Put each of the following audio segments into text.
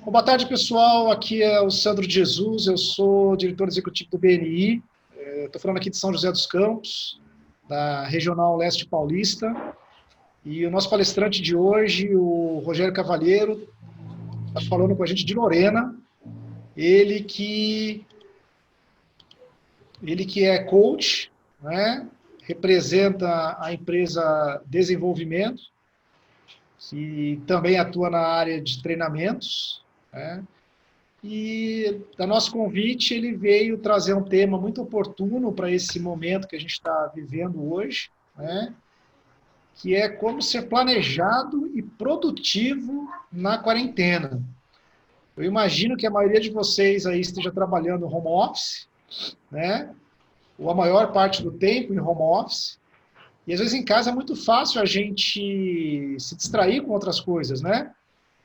Bom, boa tarde, pessoal. Aqui é o Sandro de Jesus, eu sou diretor executivo do BNI. Estou falando aqui de São José dos Campos, da Regional Leste Paulista. E o nosso palestrante de hoje, o Rogério Cavalheiro, está falando com a gente de Lorena. Ele que é coach, né? Representa a empresa Desenvolvimento, que também atua na área de treinamentos, né? E, a nosso convite, ele veio trazer um tema muito oportuno para esse momento que a gente está vivendo hoje, né? Que é como ser planejado e produtivo na quarentena. Eu imagino que a maioria de vocês aí esteja trabalhando home office, né? Ou a maior parte do tempo em home office. E às vezes em casa é muito fácil a gente se distrair com outras coisas, né?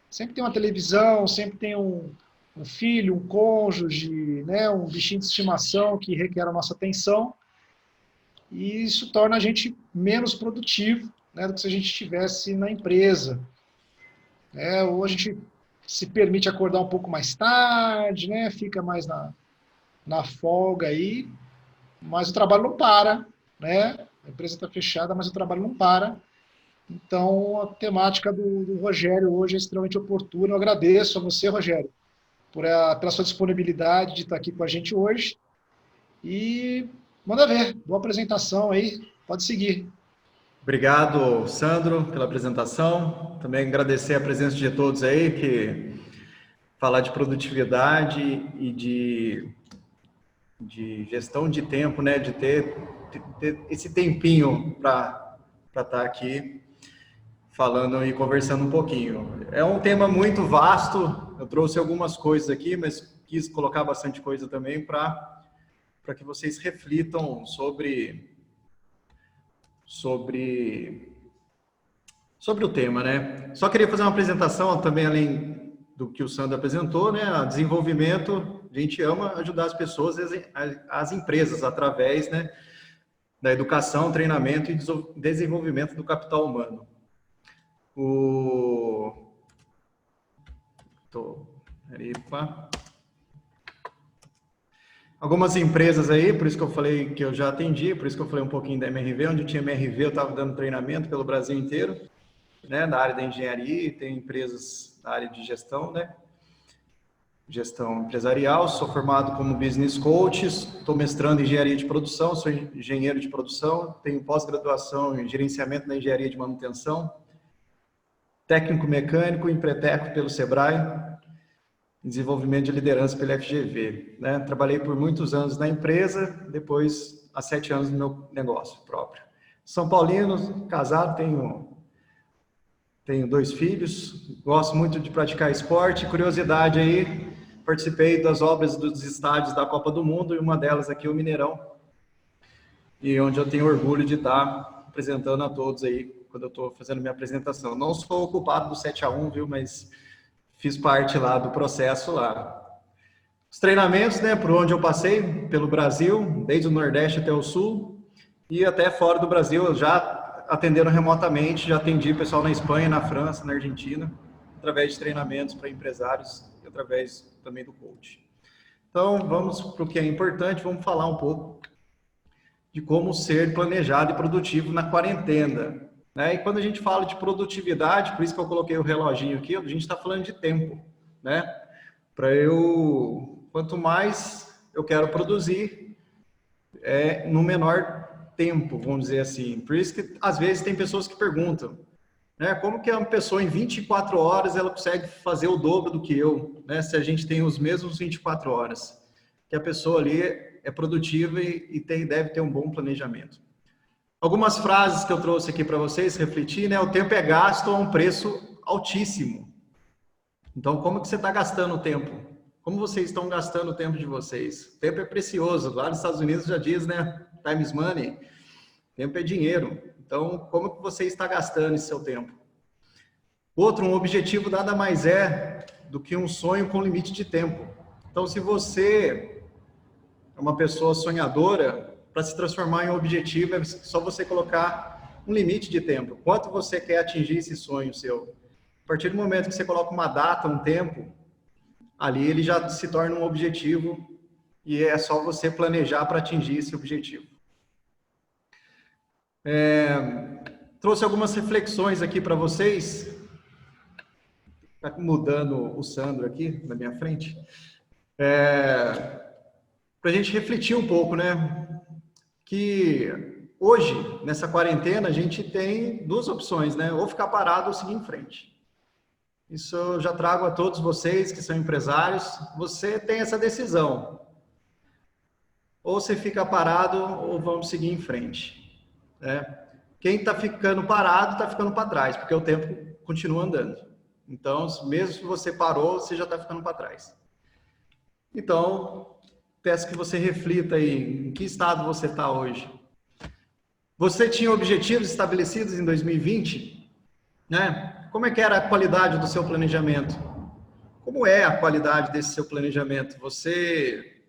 Sempre tem uma televisão, sempre tem um filho, um cônjuge, né? Um bichinho de estimação que requer a nossa atenção. E isso torna a gente menos produtivo, né, do que se a gente estivesse na empresa. Ou a gente se permite acordar um pouco mais tarde, né? Fica mais na folga aí, mas o trabalho não para, né? A empresa está fechada, mas o trabalho não para. Então, a temática do Rogério hoje é extremamente oportuna. Eu agradeço a você, Rogério, pela sua disponibilidade de estar aqui com a gente hoje. E manda ver, boa apresentação aí, pode seguir. Obrigado, Sandro, pela apresentação. Também agradecer a presença de todos aí, que falar de produtividade e de gestão de tempo, né? De ter esse tempinho para estar aqui falando e conversando um pouquinho. É um tema muito vasto, eu trouxe algumas coisas aqui, mas quis colocar bastante coisa também para que vocês reflitam sobre o tema, né? Só queria fazer uma apresentação também, além do que o Sandro apresentou, né? A desenvolvimento, a gente ama ajudar as pessoas, as empresas, através, né, da educação, treinamento e desenvolvimento do capital humano. Algumas empresas aí, por isso que eu falei que eu já atendi, por isso que eu falei um pouquinho da MRV, onde tinha MRV eu estava dando treinamento pelo Brasil inteiro, né, na área da engenharia, e tem empresas na área de gestão, né, gestão empresarial. Sou formado como business coach, estou mestrando em engenharia de produção, sou engenheiro de produção, tenho pós-graduação em gerenciamento da engenharia de manutenção, técnico mecânico, empreteco pelo Sebrae, desenvolvimento de liderança pela FGV, né? Trabalhei por muitos anos na empresa, depois há 7 anos no meu negócio próprio. São Paulino, casado, tenho 2 filhos, gosto muito de praticar esporte. Curiosidade aí, participei das obras dos estádios da Copa do Mundo, e uma delas aqui, o Mineirão, e onde eu tenho orgulho de estar apresentando a todos aí, quando eu estou fazendo minha apresentação. Não sou o culpado do 7-1, viu, mas fiz parte lá do processo lá. Os treinamentos, né, por onde eu passei, pelo Brasil, desde o Nordeste até o Sul, e até fora do Brasil, já atendendo remotamente, já atendi pessoal na Espanha, na França, na Argentina, através de treinamentos para empresários e através também do coach. Então, vamos para o que é importante, vamos falar um pouco de como ser planejado e produtivo na quarentena, né? E quando a gente fala de produtividade, por isso que eu coloquei o reloginho aqui, a gente está falando de tempo, né? Quanto mais eu quero produzir, no menor tempo, vamos dizer assim. Por isso que, às vezes, tem pessoas que perguntam, né? Como que uma pessoa em 24 horas, ela consegue fazer o dobro do que eu, né? Se a gente tem os mesmos 24 horas. Que a pessoa ali é produtiva e deve ter um bom planejamento. Algumas frases que eu trouxe aqui para vocês refletir, né? O tempo é gasto a um preço altíssimo. Então, como que você está gastando o tempo? Como vocês estão gastando o tempo de vocês? O tempo é precioso. Lá nos Estados Unidos já diz, né? Time is money. Tempo é dinheiro. Então, como que você está gastando esse seu tempo? Outro, um objetivo nada mais é do que um sonho com limite de tempo. Então, se você é uma pessoa sonhadora, para se transformar em um objetivo, é só você colocar um limite de tempo. Quanto você quer atingir esse sonho seu? A partir do momento que você coloca uma data, um tempo, ali ele já se torna um objetivo e é só você planejar para atingir esse objetivo. Trouxe algumas reflexões aqui para vocês. Está mudando o Sandro aqui na minha frente. Para a gente refletir um pouco, né? Que hoje, nessa quarentena, a gente tem duas opções, né? Ou ficar parado ou seguir em frente. Isso eu já trago a todos vocês que são empresários. Você tem essa decisão. Ou você fica parado ou vamos seguir em frente. Né? Quem está ficando parado está ficando para trás, porque o tempo continua andando. Então, mesmo que você parou, você já está ficando para trás. Então, peço que você reflita aí, em que estado você está hoje. Você tinha objetivos estabelecidos em 2020? Né? Como é que era a qualidade do seu planejamento? Como é a qualidade desse seu planejamento? Você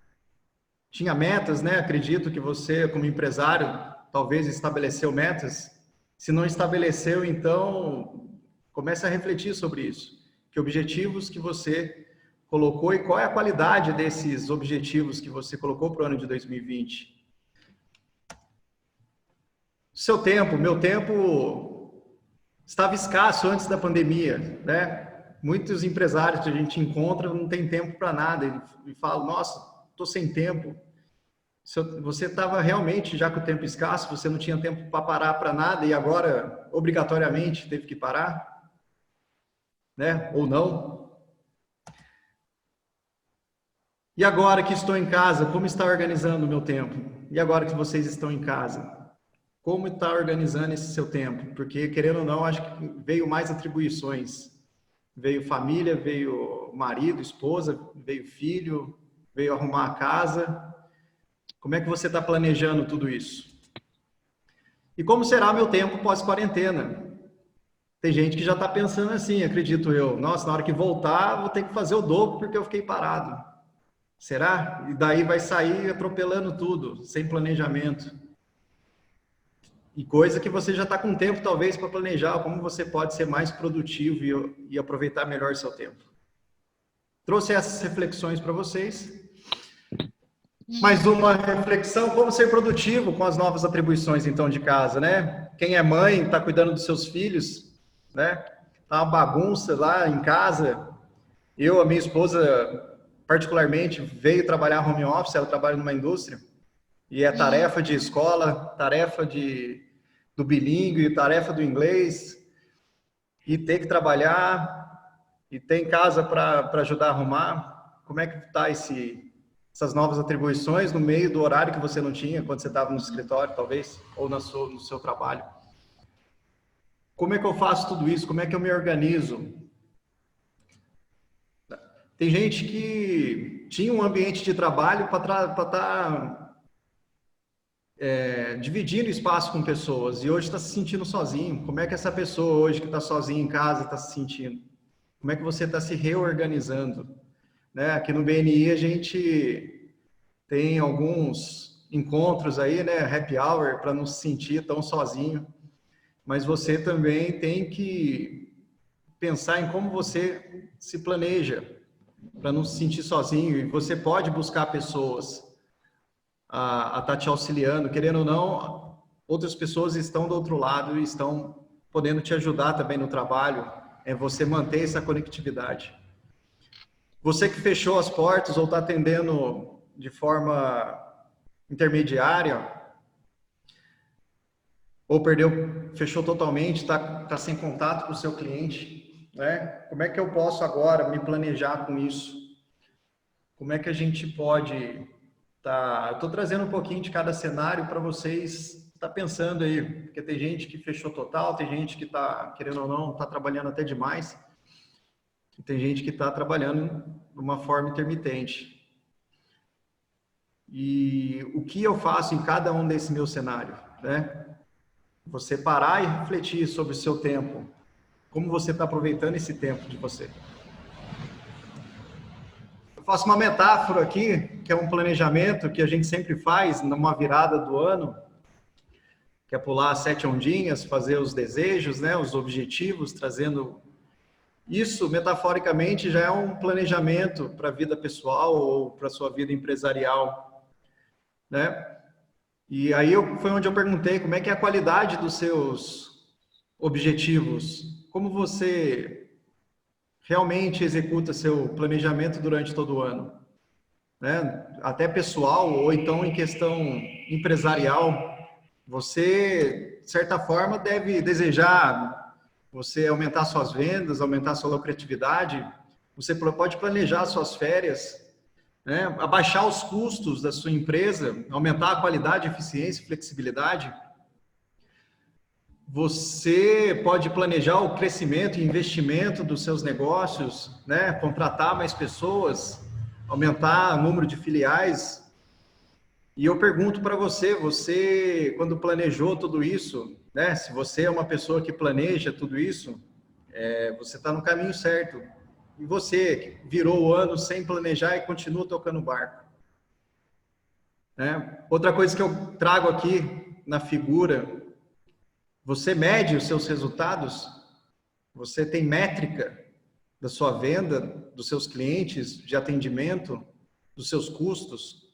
tinha metas, né? Acredito que você, como empresário, talvez estabeleceu metas. Se não estabeleceu, então, comece a refletir sobre isso. Que objetivos que você colocou e qual é a qualidade desses objetivos que você colocou para o ano de 2020? Seu tempo, meu tempo estava escasso antes da pandemia, né? Muitos empresários que a gente encontra não tem tempo para nada e falam, nossa, estou sem tempo. Você estava realmente já com o tempo escasso, você não tinha tempo para parar para nada e agora, obrigatoriamente, teve que parar? Né? Ou não? E agora que estou em casa, como está organizando o meu tempo? E agora que vocês estão em casa? Como está organizando esse seu tempo? Porque, querendo ou não, acho que veio mais atribuições. Veio família, veio marido, esposa, veio filho, veio arrumar a casa. Como é que você está planejando tudo isso? E como será meu tempo pós-quarentena? Tem gente que já está pensando assim, acredito eu. Nossa, na hora que voltar, vou ter que fazer o dobro porque eu fiquei parado. Será? E daí vai sair atropelando tudo, sem planejamento. E coisa que você já está com tempo, talvez, para planejar como você pode ser mais produtivo e aproveitar melhor seu tempo. Trouxe essas reflexões para vocês. Mais uma reflexão, como ser produtivo com as novas atribuições, então, de casa, né? Quem é mãe, está cuidando dos seus filhos, né? Tá uma bagunça lá em casa. A minha esposa, particularmente, veio trabalhar home office, ela trabalha numa indústria. E é tarefa de escola, tarefa do bilíngue, tarefa do inglês, e tem que trabalhar, e tem casa para ajudar a arrumar. Como é que está essas novas atribuições no meio do horário que você não tinha, quando você estava no escritório, talvez, ou no seu trabalho? Como é que eu faço tudo isso? Como é que eu me organizo? Tem gente que tinha um ambiente de trabalho para estar dividindo espaço com pessoas e hoje está se sentindo sozinho. Como é que essa pessoa hoje que está sozinha em casa está se sentindo? Como é que você está se reorganizando? Né? Aqui no BNI a gente tem alguns encontros aí, né? Happy hour, para não se sentir tão sozinho. Mas você também tem que pensar em como você se planeja para não se sentir sozinho. E você pode buscar pessoas a estar te auxiliando, querendo ou não, outras pessoas estão do outro lado e estão podendo te ajudar também no trabalho, você manter essa conectividade. Você que fechou as portas ou está atendendo de forma intermediária, ou fechou totalmente, está sem contato com o seu cliente, né? Como é que eu posso agora me planejar com isso? Como é que a gente pode... Eu estou trazendo um pouquinho de cada cenário para vocês estar pensando aí, porque tem gente que fechou total, tem gente que está, querendo ou não, está trabalhando até demais, e tem gente que está trabalhando de uma forma intermitente. E o que eu faço em cada um desse meu cenário, né? Você parar e refletir sobre o seu tempo, como você está aproveitando esse tempo de você. Faço uma metáfora aqui, que é um planejamento que a gente sempre faz numa virada do ano, que é pular as 7 ondinhas, fazer os desejos, né, os objetivos, trazendo Isso, metaforicamente, já é um planejamento para a vida pessoal ou para a sua vida empresarial, né? E aí foi onde eu perguntei como é que é a qualidade dos seus objetivos, como você realmente executa seu planejamento durante todo o ano, né? Até pessoal ou então em questão empresarial, você, de certa forma, deve desejar você aumentar suas vendas, aumentar sua lucratividade, você pode planejar suas férias, né? Abaixar os custos da sua empresa, aumentar a qualidade, eficiência e flexibilidade. Você pode planejar o crescimento e investimento dos seus negócios, né? Contratar mais pessoas, aumentar o número de filiais. E eu pergunto para você, você, quando planejou tudo isso, né? Se você é uma pessoa que planeja tudo isso, você está no caminho certo. E você, que virou o ano sem planejar e continua tocando o barco, né? Outra coisa que eu trago aqui na figura, você mede os seus resultados? Você tem métrica da sua venda, dos seus clientes, de atendimento, dos seus custos,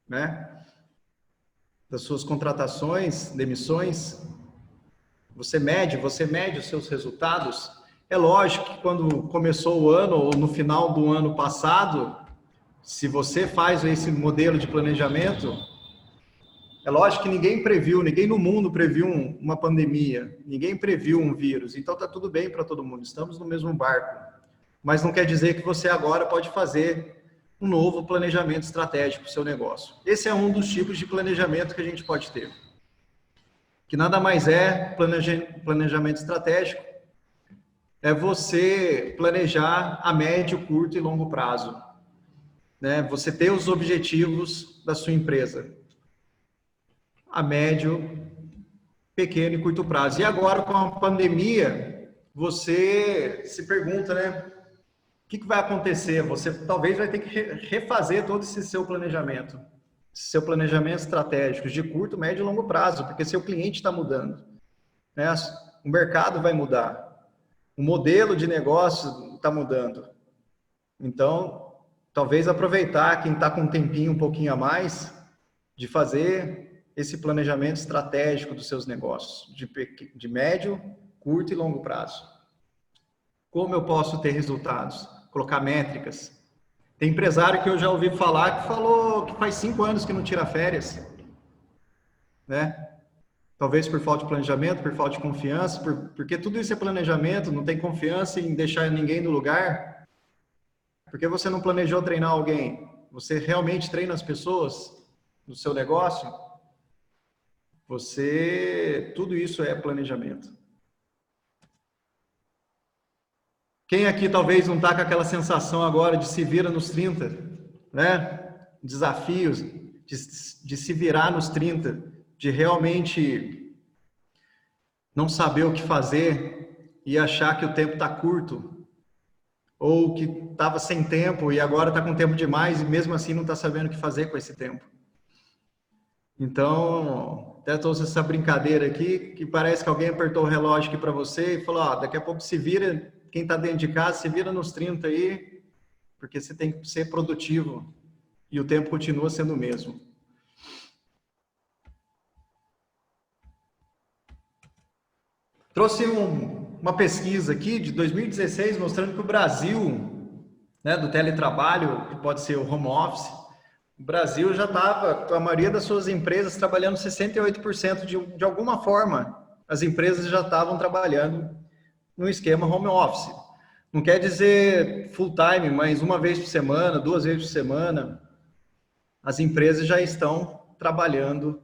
né? Das suas contratações, demissões? Você mede os seus resultados? É lógico que quando começou o ano, ou no final do ano passado, se você faz esse modelo de planejamento, é lógico que ninguém no mundo previu uma pandemia, ninguém previu um vírus, então está tudo bem para todo mundo, estamos no mesmo barco. Mas não quer dizer que você agora pode fazer um novo planejamento estratégico para o seu negócio. Esse é um dos tipos de planejamento que a gente pode ter. Que nada mais é planejamento estratégico, é você planejar a médio, curto e longo prazo, né? Você ter os objetivos da sua empresa a médio, pequeno e curto prazo. E agora, com a pandemia, você se pergunta, né? O que vai acontecer? Você talvez vai ter que refazer todo esse seu planejamento estratégico de curto, médio e longo prazo, porque seu cliente está mudando, né? O mercado vai mudar, o modelo de negócio está mudando. Então, talvez aproveitar quem está com um tempinho um pouquinho a mais de fazer esse planejamento estratégico dos seus negócios, de médio, curto e longo prazo. Como eu posso ter resultados? Colocar métricas. Tem empresário que eu já ouvi falar que falou que faz 5 anos que não tira férias, né? Talvez por falta de planejamento, por falta de confiança, porque tudo isso é planejamento, não tem confiança em deixar ninguém no lugar. Porque você não planejou treinar alguém? Você realmente treina as pessoas no seu negócio? Tudo isso é planejamento. Quem aqui talvez não está com aquela sensação agora de se vira nos 30, né? Desafios de se virar nos 30, de realmente não saber o que fazer e achar que o tempo está curto, ou que estava sem tempo e agora está com tempo demais e mesmo assim não está sabendo o que fazer com esse tempo. Então, até trouxe essa brincadeira aqui, que parece que alguém apertou o relógio aqui para você e falou, daqui a pouco se vira, quem está dentro de casa, se vira nos 30 aí, porque você tem que ser produtivo e o tempo continua sendo o mesmo. Trouxe uma pesquisa aqui de 2016 mostrando que o Brasil, né, do teletrabalho, que pode ser o home office, o Brasil já estava, com a maioria das suas empresas, trabalhando 68% de alguma forma. As empresas já estavam trabalhando no esquema home office. Não quer dizer full time, mas uma vez por semana, 2 vezes por semana, as empresas já estão trabalhando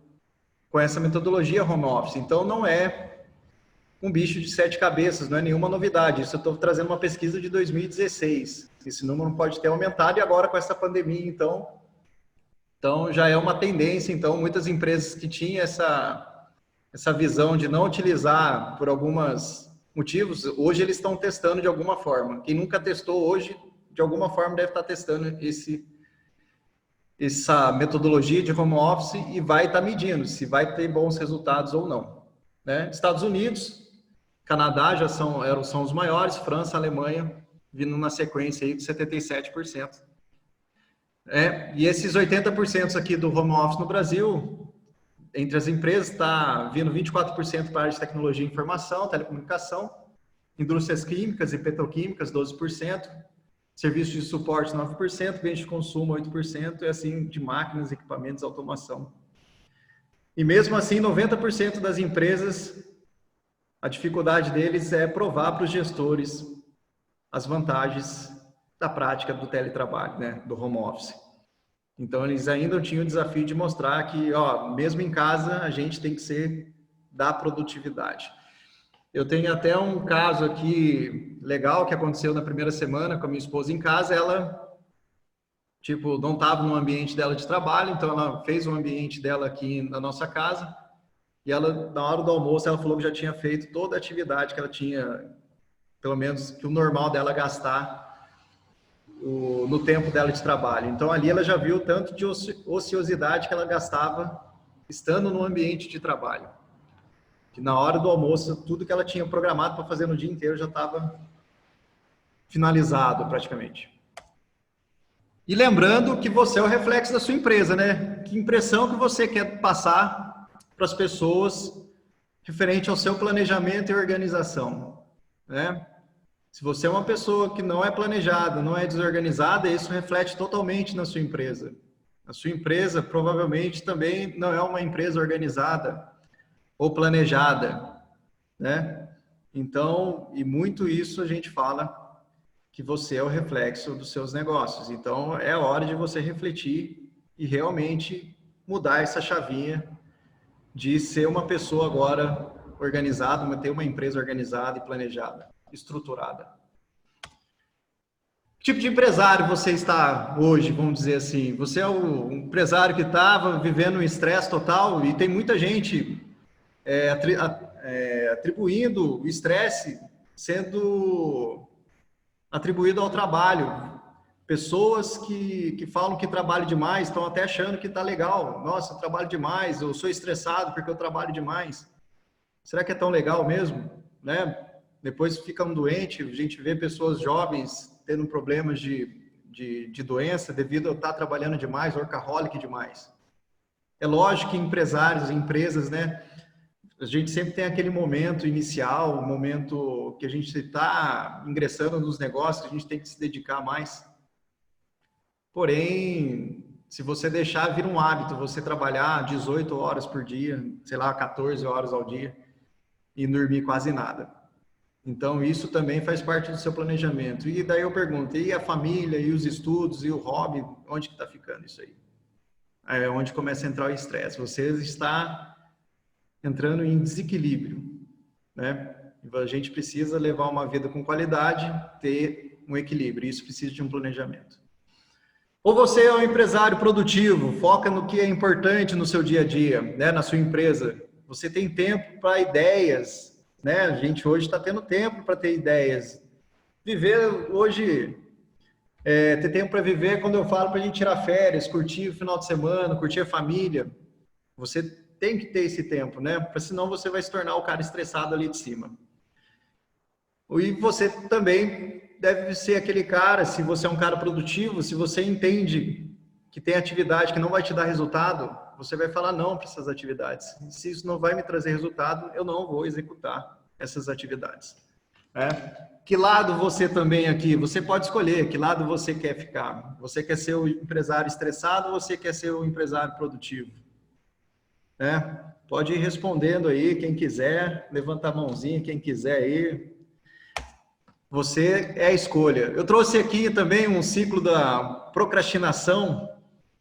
com essa metodologia home office. Então, não é um bicho de 7 cabeças, não é nenhuma novidade. Isso eu estou trazendo uma pesquisa de 2016. Esse número pode ter aumentado e agora com essa pandemia, então já é uma tendência. Então, muitas empresas que tinham essa visão de não utilizar por alguns motivos, hoje eles estão testando de alguma forma. Quem nunca testou hoje, de alguma forma, deve estar testando essa metodologia de home office e vai estar medindo se vai ter bons resultados ou não, né? Estados Unidos, Canadá são os maiores, França, Alemanha, vindo na sequência aí com 77%. E esses 80% aqui do home office no Brasil, entre as empresas, está vindo 24% para a área de tecnologia e informação, telecomunicação, indústrias químicas e petroquímicas, 12%, serviços de suporte, 9%, bens de consumo, 8%, e assim, de máquinas, equipamentos, automação. E mesmo assim, 90% das empresas, a dificuldade deles é provar para os gestores as vantagens da prática do teletrabalho, né, do home office. Então, eles ainda tinham o desafio de mostrar que, mesmo em casa, a gente tem que ser da produtividade. Eu tenho até um caso aqui legal que aconteceu na primeira semana com a minha esposa em casa. Ela, não estava no ambiente dela de trabalho, então ela fez um ambiente dela aqui na nossa casa. E ela, na hora do almoço, ela falou que já tinha feito toda a atividade que ela tinha, pelo menos que o normal dela gastar no tempo dela de trabalho. Então, ali ela já viu o tanto de ociosidade que ela gastava estando no ambiente de trabalho. Que na hora do almoço, tudo que ela tinha programado para fazer no dia inteiro já estava finalizado, praticamente. E lembrando que você é o reflexo da sua empresa, né? Que impressão que você quer passar para as pessoas referente ao seu planejamento e organização, né? Se você é uma pessoa que não é planejada, não é desorganizada, isso reflete totalmente na sua empresa. A sua empresa provavelmente também não é uma empresa organizada ou planejada, né? Então, e muito isso a gente fala que você é o reflexo dos seus negócios. Então, é hora de você refletir e realmente mudar essa chavinha de ser uma pessoa agora organizada, ter uma empresa organizada e planejada, estruturada. Que tipo de empresário você está hoje, vamos dizer assim? Você é o empresário que estava vivendo um estresse total, e tem muita gente atribuindo o estresse sendo atribuído ao trabalho. Pessoas que falam que trabalham demais estão até achando que está legal. Nossa, eu trabalho demais, eu sou estressado porque eu trabalho demais. Será que é tão legal mesmo? Né? Depois ficam doentes, a gente vê pessoas jovens tendo problemas de doença devido a estar trabalhando demais, workaholic demais. É lógico que empresários, empresas, né? A gente sempre tem aquele momento inicial, o momento que a gente está ingressando nos negócios, a gente tem que se dedicar mais. Porém, se você deixar vir um hábito, você trabalhar 18 horas por dia, sei lá, 14 horas ao dia, e não dormir quase nada. Então, isso também faz parte do seu planejamento. E daí eu pergunto, e a família, e os estudos, e o hobby, onde que está ficando isso aí? É onde começa a entrar o estresse. Você está entrando em desequilíbrio, né? A gente precisa levar uma vida com qualidade, ter um equilíbrio. Isso precisa de um planejamento. Ou você é um empresário produtivo, foca no que é importante no seu dia a dia, né? Na sua empresa. Você tem tempo para ideias, né? A gente hoje está tendo tempo para ter ideias. Viver hoje, ter tempo para viver, quando eu falo para a gente tirar férias, curtir o final de semana, curtir a família, você tem que ter esse tempo, né? Porque senão você vai se tornar o cara estressado ali de cima. E você também deve ser aquele cara, se você é um cara produtivo, se você entende que tem atividade que não vai te dar resultado, você vai falar não para essas atividades. Se isso não vai me trazer resultado, eu não vou executar essas atividades. Que lado você também aqui, você pode escolher que lado você quer ficar. Você quer ser o empresário estressado ou você quer ser o empresário produtivo? Pode ir respondendo aí, quem quiser, levanta a mãozinha, quem quiser ir. Você é a escolha. Eu trouxe aqui também um ciclo da procrastinação,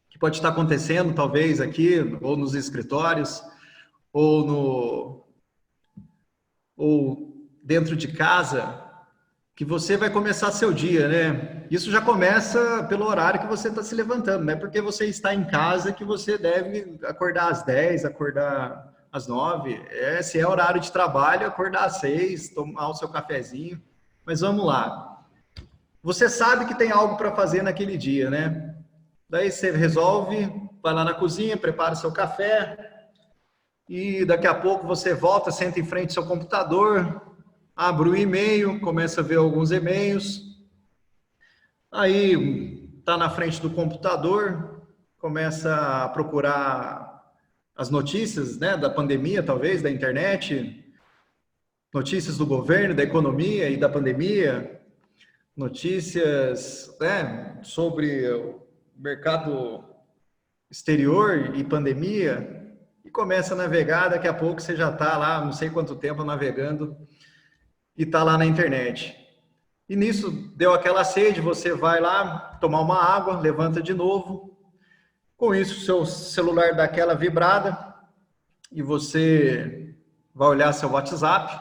que pode estar acontecendo, talvez, aqui, ou nos escritórios, ou dentro de casa, que você vai começar seu dia, né? Isso já começa pelo horário que você está se levantando, não é porque você está em casa que você deve acordar às 10, acordar às 9. Se é horário de trabalho, acordar às 6, tomar o seu cafezinho. Mas vamos lá. Você sabe que tem algo para fazer naquele dia, né? Daí você resolve, vai lá na cozinha, prepara seu café e daqui a pouco você volta, senta em frente ao seu computador abre o e-mail, começa a ver alguns e-mails, aí está na frente do computador, começa a procurar as notícias, né, da pandemia, talvez, da internet, notícias do governo, da economia e da pandemia, notícias, né, sobre o mercado exterior e pandemia, e começa a navegar, daqui a pouco você já está lá, não sei quanto tempo navegando, e está lá na internet. E nisso deu aquela sede, você vai lá tomar uma água, levanta de novo, com isso seu celular dá aquela vibrada, e você vai olhar seu WhatsApp,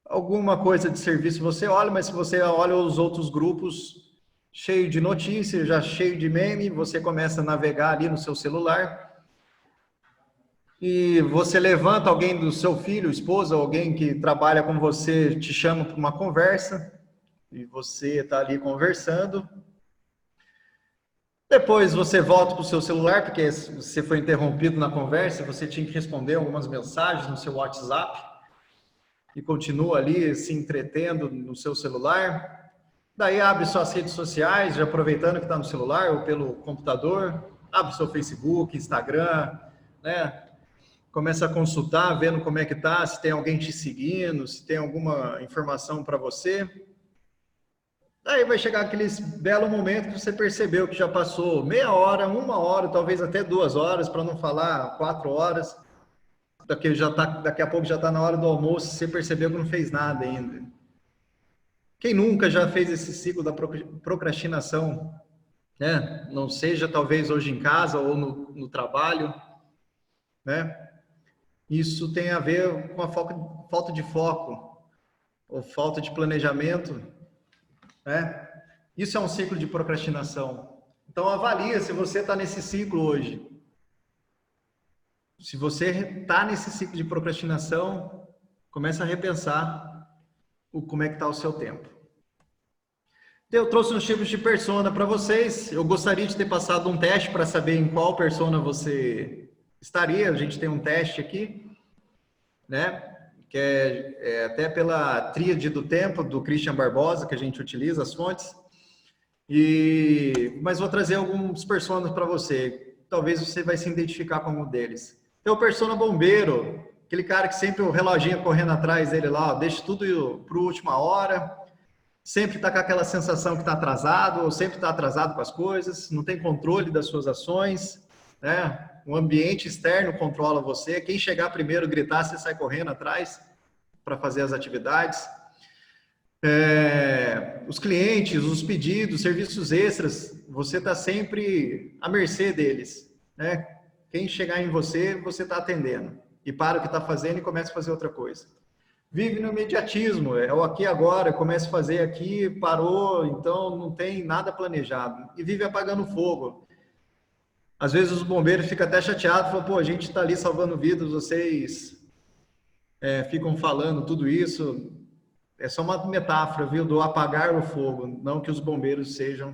alguma coisa de serviço você olha, mas se você olha os outros grupos, cheio de notícias, já cheio de meme, você começa a navegar ali no seu celular, e você levanta, alguém do seu filho, esposa, alguém que trabalha com você, te chama para uma conversa, e você está ali conversando. Depois você volta para o seu celular, porque você foi interrompido na conversa, você tinha que responder algumas mensagens no seu WhatsApp, e continua ali se entretendo no seu celular. Daí abre suas redes sociais, já aproveitando que está no celular ou pelo computador, abre seu Facebook, Instagram, né? Começa a consultar, vendo como é que tá, se tem alguém te seguindo, se tem alguma informação para você. Daí vai chegar aquele belo momento que você percebeu que já passou meia hora, uma hora, talvez até 2 horas, para não falar 4 horas. Daqui a pouco já está na hora do almoço, você percebeu que não fez nada ainda. Quem nunca já fez esse ciclo da procrastinação, né? Não seja talvez hoje em casa ou no trabalho, né? Isso tem a ver com a falta de foco, ou falta de planejamento, né? Isso é um ciclo de procrastinação. Então avalia se você está nesse ciclo hoje. Se você está nesse ciclo de procrastinação, começa a repensar como é que está o seu tempo. Eu trouxe uns tipos de persona para vocês. Eu gostaria de ter passado um teste para saber em qual persona você estaria. A gente tem um teste aqui, né? Que é até pela tríade do tempo, do Christian Barbosa, que a gente utiliza as fontes. Mas vou trazer alguns personas para você. Talvez você vai se identificar com um deles. Tem o persona bombeiro, aquele cara que sempre o reloginho correndo atrás dele lá, ó, deixa tudo para a última hora, sempre está com aquela sensação que está atrasado, ou sempre está atrasado com as coisas, não tem controle das suas ações, né? O ambiente externo controla você, quem chegar primeiro gritar, você sai correndo atrás para fazer as atividades. Os clientes, os pedidos, serviços extras, você está sempre à mercê deles, né? Quem chegar em você, você está atendendo. E para o que está fazendo e começa a fazer outra coisa. Vive no imediatismo, é o aqui e agora, começa a fazer aqui, parou, então não tem nada planejado. E vive apagando fogo. Às vezes os bombeiros ficam até chateados, falam, pô, a gente está ali salvando vidas, vocês ficam falando tudo isso. É só uma metáfora, viu, do apagar o fogo, não que os bombeiros seja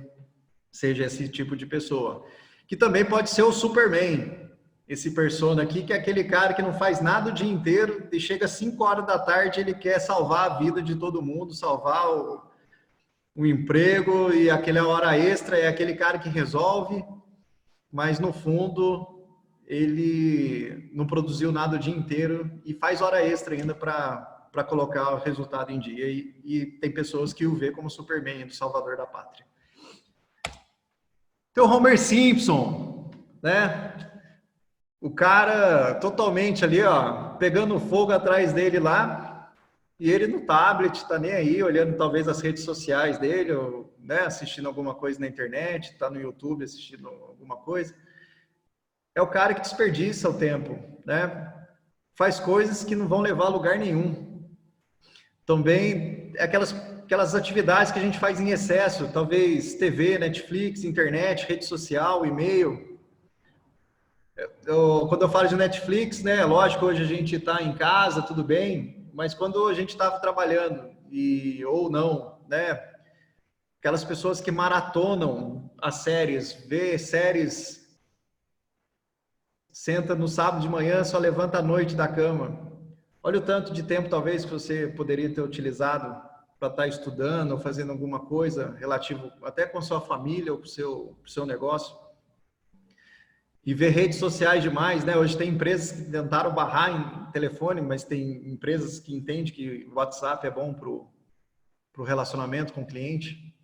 esse tipo de pessoa. Que também pode ser o Superman, esse persona aqui, que é aquele cara que não faz nada o dia inteiro e chega às 5 horas da tarde, ele quer salvar a vida de todo mundo, salvar o emprego, e aquela hora extra é aquele cara que resolve, mas no fundo ele não produziu nada o dia inteiro e faz hora extra ainda para colocar o resultado em dia, e tem pessoas que o vê como Superman, do salvador da pátria. Tem o Homer Simpson, né? O cara totalmente ali, ó, pegando fogo atrás dele lá, e ele no tablet, tá nem aí, olhando talvez as redes sociais dele, ou, né, assistindo alguma coisa na internet, tá no YouTube assistindo alguma coisa. É o cara que desperdiça o tempo, né? Faz coisas que não vão levar a lugar nenhum. Também aquelas atividades que a gente faz em excesso, talvez TV, Netflix, internet, rede social, e-mail. Quando eu falo de Netflix, né, lógico, hoje a gente está em casa, tudo bem, mas quando a gente estava trabalhando, ou não, né, aquelas pessoas que maratonam as séries, vê séries, senta no sábado de manhã, só levanta à noite da cama. Olha o tanto de tempo, talvez, que você poderia ter utilizado para estar estudando ou fazendo alguma coisa relativo até com a sua família ou com o seu negócio. E ver redes sociais demais, né? Hoje tem empresas que tentaram barrar em telefone, mas tem empresas que entendem que o WhatsApp é bom para o relacionamento com o cliente.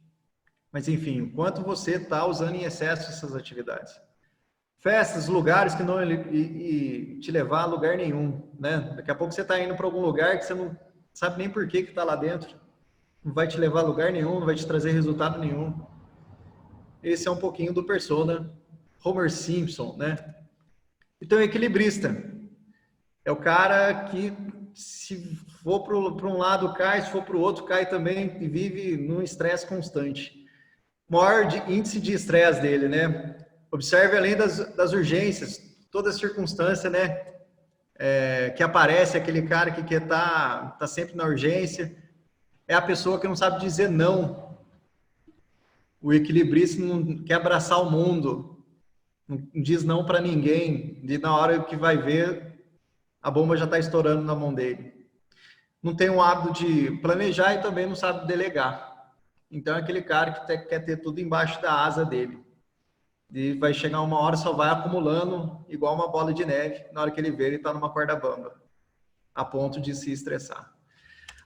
Mas, enfim, o quanto você está usando em excesso essas atividades. Festas, lugares que não te levar a lugar nenhum, né? Daqui a pouco você está indo para algum lugar que você não sabe nem por que está lá dentro. Não vai te levar a lugar nenhum, não vai te trazer resultado nenhum. Esse é um pouquinho do persona Homer Simpson, né? Então, equilibrista. É o cara que, se for para um lado, cai, se for para o outro, cai também e vive num estresse constante. Maior índice de estresse dele, né? Observe além das urgências, toda circunstância, né? Que aparece, aquele cara que quer tá sempre na urgência. É a pessoa que não sabe dizer não. O equilibrista não quer abraçar o mundo. Não diz não para ninguém. E na hora que vai ver, a bomba já está estourando na mão dele. Não tem o hábito de planejar e também não sabe delegar. Então é aquele cara que quer ter tudo embaixo da asa dele. E vai chegar uma hora, só vai acumulando igual uma bola de neve. Na hora que ele vê, ele está numa corda bamba, a ponto de se estressar.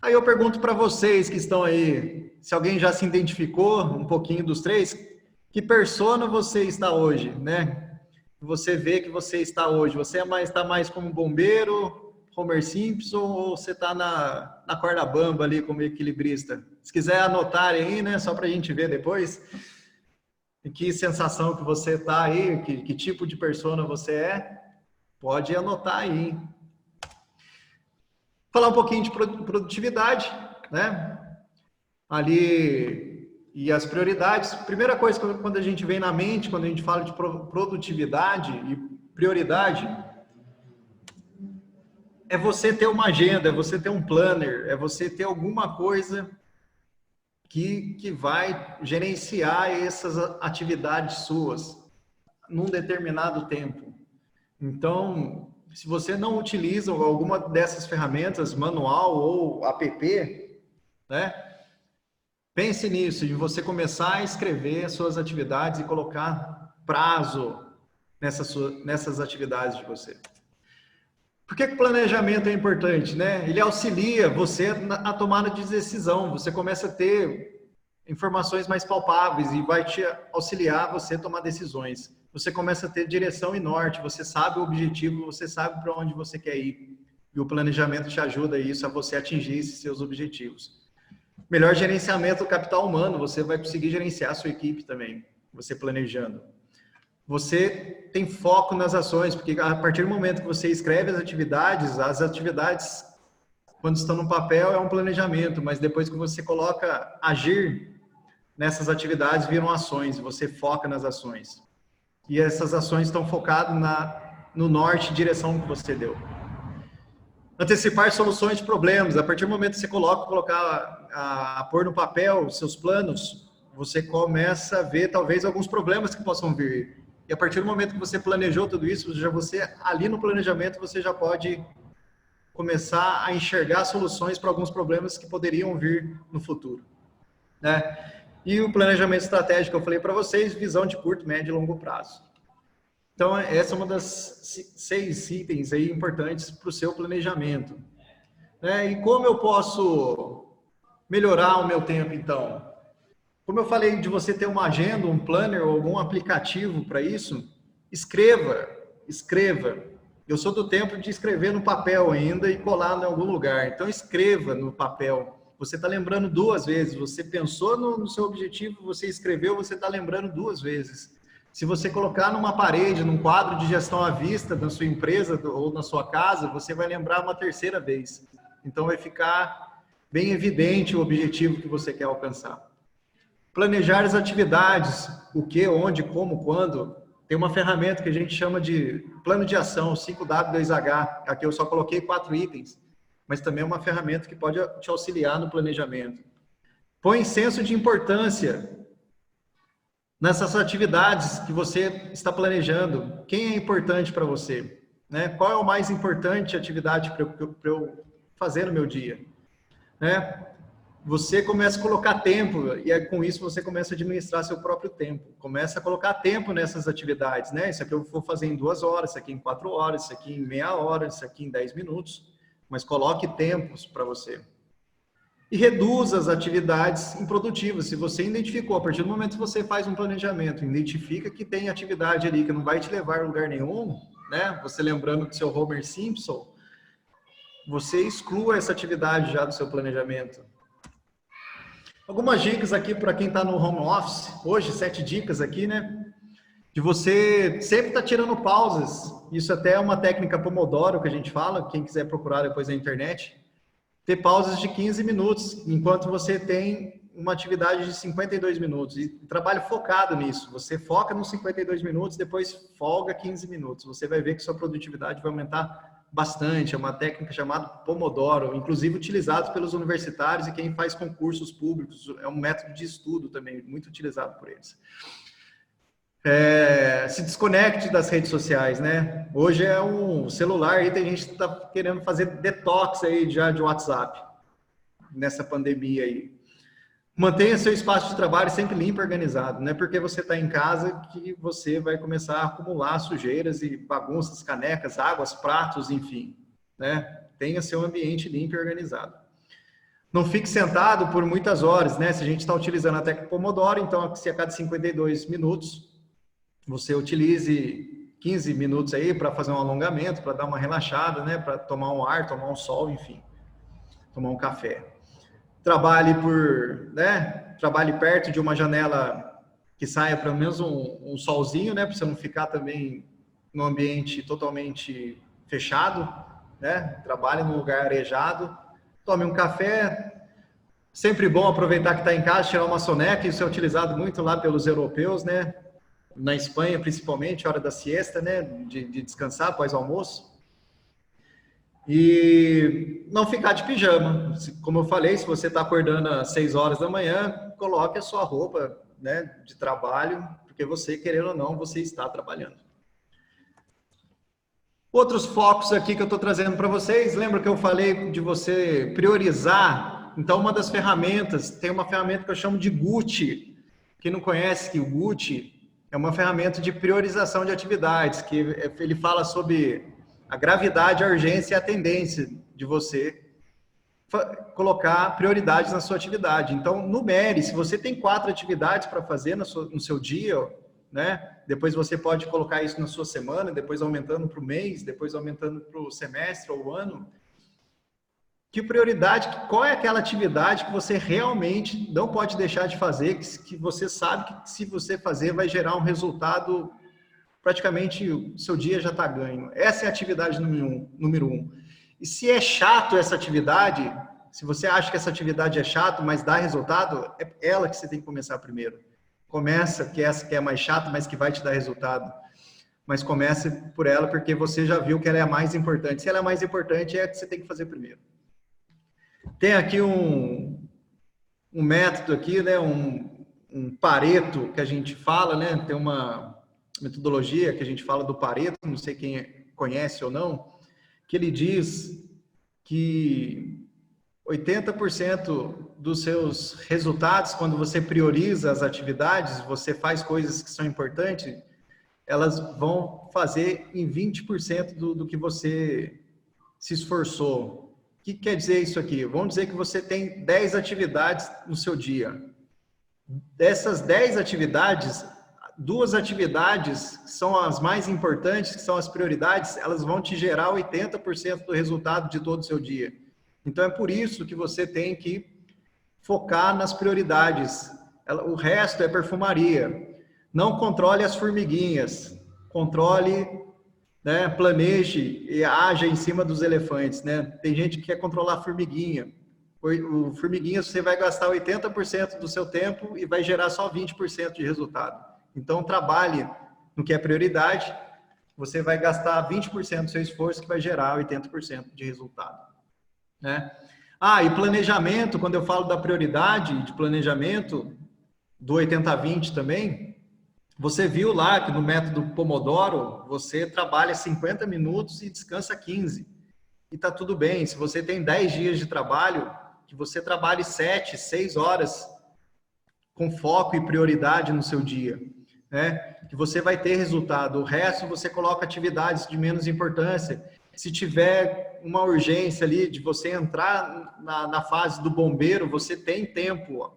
Aí eu pergunto para vocês que estão aí, se alguém já se identificou um pouquinho dos três, que persona você está hoje, né? Você vê que você está hoje. Você está mais como bombeiro, Homer Simpson, ou você está na corda bamba ali como equilibrista? Se quiser anotar aí, né? Só para a gente ver depois. E que sensação que você está aí, que tipo de persona você é, pode anotar aí. Falar um pouquinho de produtividade, né? Ali, e as prioridades. Primeira coisa, quando a gente vem na mente, quando a gente fala de produtividade e prioridade, é você ter uma agenda, é você ter um planner, é você ter alguma coisa que vai gerenciar essas atividades suas num determinado tempo. Então, se você não utiliza alguma dessas ferramentas, manual ou app, né? Pense nisso, de você começar a escrever as suas atividades e colocar prazo nessas atividades de você. Por que o planejamento é importante, né? Ele auxilia você na tomada de decisão. Você começa a ter informações mais palpáveis e vai te auxiliar você a tomar decisões. Você começa a ter direção e norte, você sabe o objetivo, você sabe para onde você quer ir. E o planejamento te ajuda a você atingir esses seus objetivos. Melhor gerenciamento do capital humano, você vai conseguir gerenciar a sua equipe também, você planejando. Você tem foco nas ações, porque a partir do momento que você escreve as atividades, quando estão no papel, é um planejamento, mas depois que você coloca agir nessas atividades, viram ações, você foca nas ações. E essas ações estão focadas no norte, direção que você deu. Antecipar soluções de problemas. A partir do momento que você colocar a pôr no papel os seus planos, você começa a ver talvez alguns problemas que possam vir. E a partir do momento que você planejou tudo isso, ali no planejamento você já pode começar a enxergar soluções para alguns problemas que poderiam vir no futuro, né? E o planejamento estratégico, eu falei para vocês, visão de curto, médio e longo prazo. Então, essa é uma das 6 itens aí importantes para o seu planejamento, né? E como eu posso melhorar o meu tempo, então? Como eu falei de você ter uma agenda, um planner ou algum aplicativo para isso, escreva. Eu sou do tempo de escrever no papel ainda e colar em algum lugar. Então, escreva no papel. Você está lembrando 2 vezes. Você pensou no seu objetivo, você escreveu, você está lembrando 2 vezes. Se você colocar numa parede, num quadro de gestão à vista da sua empresa ou na sua casa, você vai lembrar uma 3ª vez. Então, vai ficar bem evidente o objetivo que você quer alcançar. Planejar as atividades, o que, onde, como, quando. Tem uma ferramenta que a gente chama de plano de ação, 5W2H. Aqui eu só coloquei 4 itens, mas também é uma ferramenta que pode te auxiliar no planejamento. Põe senso de importância nessas atividades que você está planejando. Quem é importante para você? né? Qual é o mais importante atividade para eu fazer no meu dia, né? Você começa a colocar tempo e com isso você começa a administrar seu próprio tempo. Começa a colocar tempo nessas atividades, né? Isso aqui eu vou fazer em 2 horas, isso aqui em 4 horas, isso aqui em meia hora, isso aqui em 10 minutos. Mas coloque tempos para você. E reduza as atividades improdutivas. Se você identificou, a partir do momento que você faz um planejamento, identifica que tem atividade ali que não vai te levar a lugar nenhum, né? Você lembrando do seu Homer Simpson, você exclua essa atividade já do seu planejamento. Algumas dicas aqui para quem está no home office. Hoje, 7 dicas aqui, né? De você sempre estar tirando pausas. Isso até é uma técnica Pomodoro que a gente fala. Quem quiser procurar depois na internet. Ter pausas de 15 minutos, enquanto você tem uma atividade de 52 minutos. E trabalho focado nisso. Você foca nos 52 minutos, depois folga 15 minutos. Você vai ver que sua produtividade vai aumentar bastante. É uma técnica chamada Pomodoro, inclusive utilizado pelos universitários e quem faz concursos públicos. É um método de estudo também, muito utilizado por eles. Se desconecte das redes sociais, né? Hoje é um celular, aí tem gente que está querendo fazer detox aí já de WhatsApp, nessa pandemia aí. Mantenha seu espaço de trabalho sempre limpo e organizado, não é porque você está em casa que você vai começar a acumular sujeiras e bagunças, canecas, águas, pratos, enfim, né? Tenha seu ambiente limpo e organizado. Não fique sentado por muitas horas, né? Se a gente está utilizando a técnica Pomodoro, então se a cada 52 minutos você utilize 15 minutos aí para fazer um alongamento, para dar uma relaxada, né? Para tomar um ar, tomar um sol, enfim, tomar um café. Trabalhe trabalhe perto de uma janela que saia pelo menos um solzinho, né? Para você não ficar também num ambiente totalmente fechado, né? Trabalhe num lugar arejado, tome um café. Sempre bom aproveitar que está em casa, tirar uma soneca. Isso é utilizado muito lá pelos europeus, né? Na Espanha, principalmente, hora da siesta, né? De descansar após o almoço. E não ficar de pijama. Como eu falei, se você está acordando às 6 horas da manhã, coloque a sua roupa, né, de trabalho, porque você, querendo ou não, você está trabalhando. Outros focos aqui que eu estou trazendo para vocês. Lembra que eu falei de você priorizar? Então, uma das ferramentas, tem uma ferramenta que eu chamo de GUT. Quem não conhece, que o GUT é uma ferramenta de priorização de atividades, que ele fala sobre a gravidade, a urgência e a tendência de você colocar prioridades na sua atividade. Então, numere, se você tem 4 atividades para fazer no seu dia, né? Depois você pode colocar isso na sua semana, depois aumentando para o mês, depois aumentando para o semestre ou o ano. Que prioridade, qual é aquela atividade que você realmente não pode deixar de fazer, que você sabe que se você fazer vai gerar um resultado, praticamente o seu dia já está ganho. Essa é a atividade número 1. E se é chato essa atividade, se você acha que essa atividade é chata, mas dá resultado, é ela que você tem que começar primeiro. Começa, que essa que é mais chata, mas que vai te dar resultado. Mas comece por ela, porque você já viu que ela é a mais importante. Se ela é a mais importante, é a que você tem que fazer primeiro. Tem aqui um método aqui, né? Um Pareto que a gente fala, né? Tem uma metodologia que a gente fala do Pareto, não sei quem conhece ou não, que ele diz que 80% dos seus resultados, quando você prioriza as atividades, você faz coisas que são importantes, elas vão fazer em 20% do que você se esforçou. O que quer dizer isso aqui? Vamos dizer que você tem 10 atividades no seu dia. Dessas 10 atividades, 2 atividades que são as mais importantes, que são as prioridades, elas vão te gerar 80% do resultado de todo o seu dia. Então, é por isso que você tem que focar nas prioridades. O resto é perfumaria. Não controle as formiguinhas. Controle, né, planeje e haja em cima dos elefantes, né? Tem gente que quer controlar a formiguinha. O formiguinha você vai gastar 80% do seu tempo e vai gerar só 20% de resultado. Então, trabalhe no que é prioridade, você vai gastar 20% do seu esforço que vai gerar 80% de resultado, né? E planejamento, quando eu falo da prioridade de planejamento, do 80-20 também, Você viu lá que no método Pomodoro, você trabalha 50 minutos e descansa 15. E tá tudo bem. Se você tem 10 dias de trabalho, que você trabalhe 7, 6 horas com foco e prioridade no seu dia, né? Que você vai ter resultado. O resto você coloca atividades de menos importância. Se tiver uma urgência ali de você entrar na fase do bombeiro, você tem tempo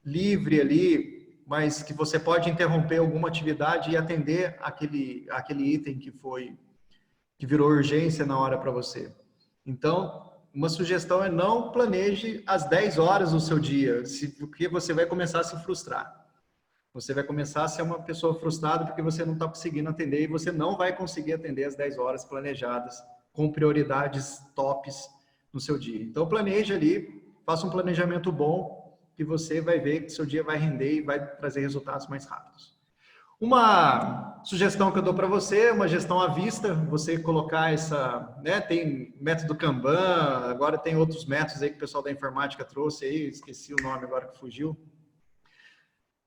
livre ali, mas que você pode interromper alguma atividade e atender aquele item que virou urgência na hora para você. Então, uma sugestão é não planeje as 10 horas do seu dia, porque você vai começar a se frustrar. Você vai começar a ser uma pessoa frustrada porque você não está conseguindo atender e você não vai conseguir atender as 10 horas planejadas com prioridades tops no seu dia. Então, planeje ali, faça um planejamento bom que você vai ver que seu dia vai render e vai trazer resultados mais rápidos. Uma sugestão que eu dou para você, uma gestão à vista, você colocar essa, né, tem método Kanban, agora tem outros métodos aí que o pessoal da informática trouxe aí, esqueci o nome agora que fugiu,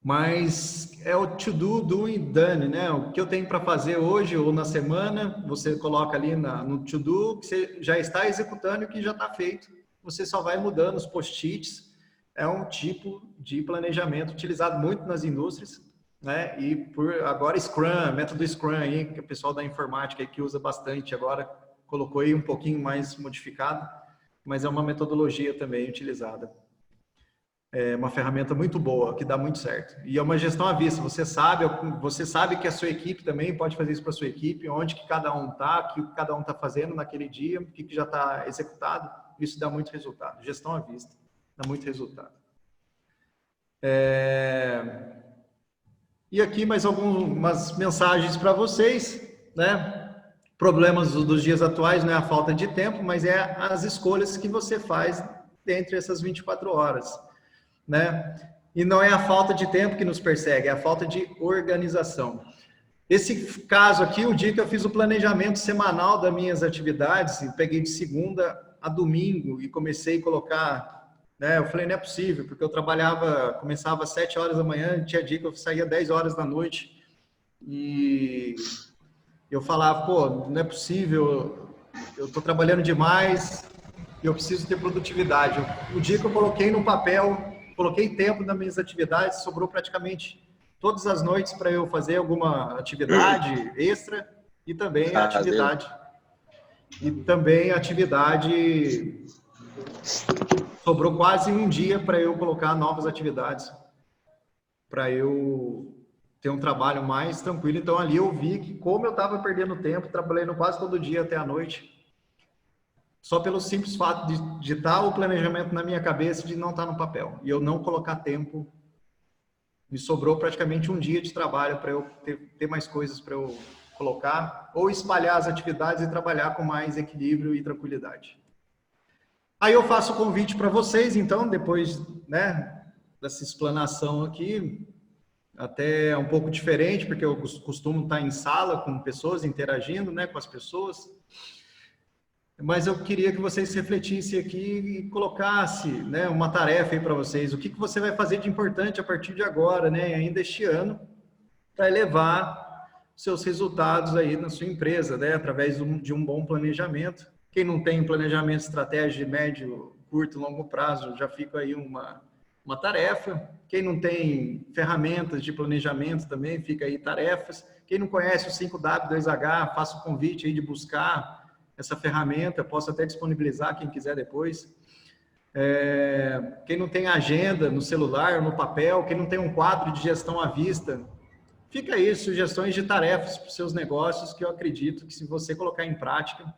mas é o to do, do e done, né? O que eu tenho para fazer hoje ou na semana, você coloca ali no to do, que você já está executando e que já está feito, você só vai mudando os post-its, é um tipo de planejamento utilizado muito nas indústrias, né? E por agora Scrum, método Scrum aí, que o pessoal da informática aí que usa bastante agora, colocou aí um pouquinho mais modificado, mas é uma metodologia também utilizada. É uma ferramenta muito boa, que dá muito certo. E é uma gestão à vista, você sabe que a sua equipe também pode fazer isso para a sua equipe, onde que cada um está, o que cada um está fazendo naquele dia, o que já está executado, isso dá muito resultado. Gestão à vista, dá muito resultado. E aqui mais algumas mensagens para vocês, né? Problemas dos dias atuais não é a falta de tempo, mas é as escolhas que você faz dentre essas 24 horas, né? E não é a falta de tempo que nos persegue, é a falta de organização. Esse caso aqui, o dia que eu fiz o planejamento semanal das minhas atividades, eu peguei de segunda a domingo e comecei a colocar, né? Eu falei, não é possível, porque eu começava às 7 horas da manhã, tinha dia que eu saía 10 horas da noite, e eu falava, pô, não é possível, eu estou trabalhando demais, eu preciso ter produtividade. O dia que eu coloquei no papel, coloquei tempo nas minhas atividades, sobrou praticamente todas as noites para eu fazer alguma atividade extra e também atividade sobrou quase um dia para eu colocar novas atividades, para eu ter um trabalho mais tranquilo. Então ali eu vi que como eu estava perdendo tempo, trabalhando quase todo dia até a noite, só pelo simples fato de estar o planejamento na minha cabeça, de não estar no papel. E eu não colocar tempo, me sobrou praticamente um dia de trabalho para eu ter mais coisas para eu colocar, ou espalhar as atividades e trabalhar com mais equilíbrio e tranquilidade. Aí eu faço o convite para vocês, então, depois, né, dessa explanação aqui, até um pouco diferente, porque eu costumo estar em sala com pessoas, interagindo, né, com as pessoas. Mas eu queria que vocês refletissem aqui e colocassem, né, uma tarefa aí para vocês. O que você vai fazer de importante a partir de agora, né, ainda este ano, para elevar seus resultados aí na sua empresa, né, através de um bom planejamento. Quem não tem planejamento estratégia de médio, curto e longo prazo, já fica aí uma tarefa. Quem não tem ferramentas de planejamento também, fica aí tarefas. Quem não conhece o 5W2H, faça o convite aí de buscar essa ferramenta, posso até disponibilizar quem quiser depois. Quem não tem agenda no celular, no papel, quem não tem um quadro de gestão à vista, fica aí sugestões de tarefas para os seus negócios que eu acredito que se você colocar em prática,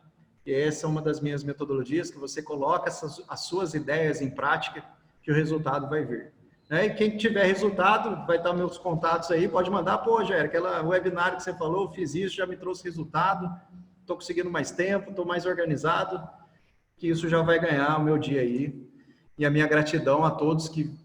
e essa é uma das minhas metodologias, que você coloca as suas ideias em prática, que o resultado vai vir. E quem tiver resultado, vai estar meus contatos aí, pode mandar, pô, Jair, aquela webinar que você falou, eu fiz isso, já me trouxe resultado, estou conseguindo mais tempo, estou mais organizado, que isso já vai ganhar o meu dia aí. E a minha gratidão a todos que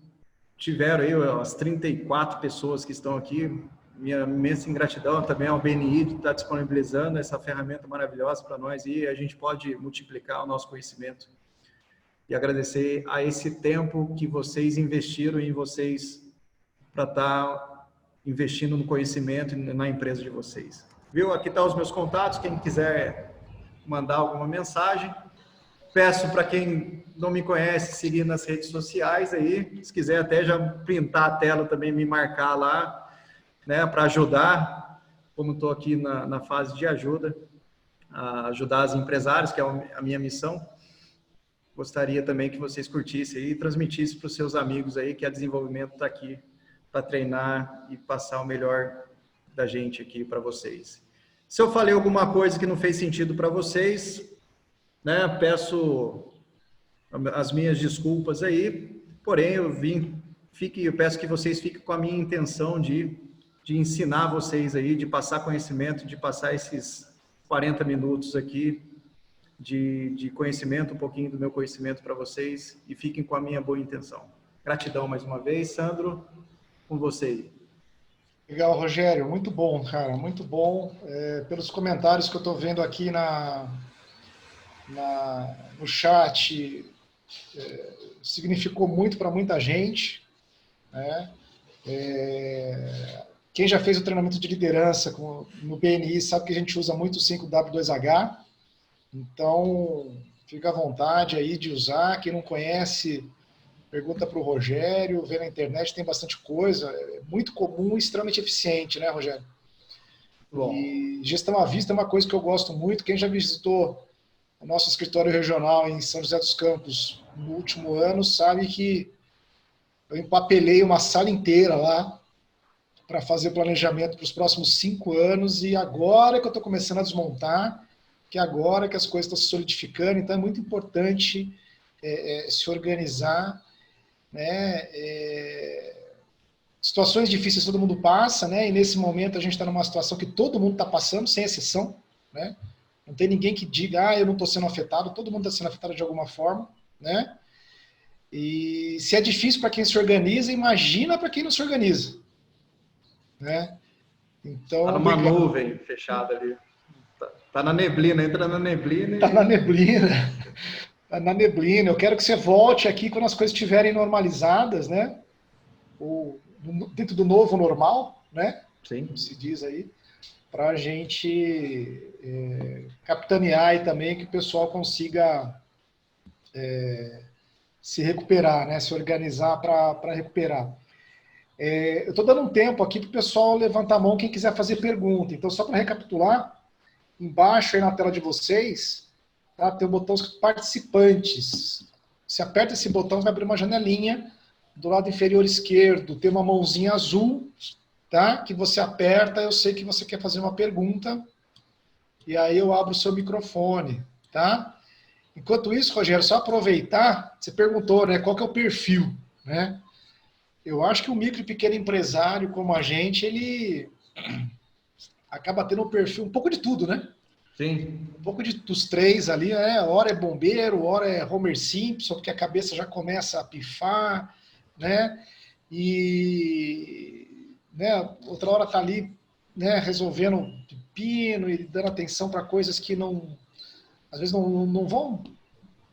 tiveram aí, as 34 pessoas que estão aqui, minha imensa ingratidão também ao BNI de estar disponibilizando essa ferramenta maravilhosa para nós e a gente pode multiplicar o nosso conhecimento. E agradecer a esse tempo que vocês investiram em vocês para estar investindo no conhecimento e na empresa de vocês. Viu? Aqui estão os meus contatos, quem quiser mandar alguma mensagem. Peço para quem não me conhece seguir nas redes sociais aí, se quiser até já printar a tela também, me marcar lá, né, para ajudar, como estou aqui na fase de ajuda, a ajudar os empresários, que é a minha missão. Gostaria também que vocês curtissem aí e transmitissem para os seus amigos aí que a Desenvolvimento está aqui para treinar e passar o melhor da gente aqui para vocês. Se eu falei alguma coisa que não fez sentido para vocês, né, peço as minhas desculpas aí, porém eu peço que vocês fiquem com a minha intenção de ensinar vocês aí, de passar conhecimento, de passar esses 40 minutos aqui de conhecimento, um pouquinho do meu conhecimento para vocês, e fiquem com a minha boa intenção. Gratidão mais uma vez. Sandro, com você aí. Legal, Rogério, muito bom, cara, muito bom. Pelos comentários que eu estou vendo aqui no chat, significou muito para muita gente, né? Quem já fez o treinamento de liderança no BNI sabe que a gente usa muito o 5W2H, então fica à vontade aí de usar. Quem não conhece, pergunta para o Rogério, vê na internet, tem bastante coisa, é muito comum e extremamente eficiente, né, Rogério? Bom. E gestão à vista é uma coisa que eu gosto muito. Quem já visitou o nosso escritório regional em São José dos Campos no último ano sabe que eu empapelei uma sala inteira lá para fazer o planejamento para os próximos 5 anos, e agora que eu estou começando a desmontar, que agora que as coisas estão se solidificando, então é muito importante se organizar, né? Situações difíceis todo mundo passa, né? E nesse momento a gente está numa situação que todo mundo está passando, sem exceção, né? Não tem ninguém que diga, eu não estou sendo afetado, todo mundo está sendo afetado de alguma forma, né? E se é difícil para quem se organiza, imagina para quem não se organiza, né? Então, tá numa nuvem fechada ali. Tá na neblina, entra na neblina. Tá na neblina. Tá na neblina. Eu quero que você volte aqui quando as coisas estiverem normalizadas, né? Ou dentro do novo normal, né? Sim. Como se diz aí, para a gente capitanear aí também, que o pessoal consiga se recuperar, né? Se organizar para recuperar. Eu estou dando um tempo aqui para o pessoal levantar a mão quem quiser fazer pergunta. Então, só para recapitular, embaixo aí na tela de vocês, tá, tem o botão participantes. Você aperta esse botão, vai abrir uma janelinha do lado inferior esquerdo, tem uma mãozinha azul, tá, que você aperta, eu sei que você quer fazer uma pergunta, e aí eu abro o seu microfone, tá? Enquanto isso, Rogério, só aproveitar, você perguntou, né, qual que é o perfil, né? Eu acho que o micro e pequeno empresário como a gente, ele acaba tendo um perfil um pouco de tudo, né? Sim. Um pouco dos três ali, né? Hora é bombeiro, hora é Homer Simpson, porque a cabeça já começa a pifar, né? E outra hora tá ali, né, resolvendo pepino e dando atenção para coisas que às vezes não vão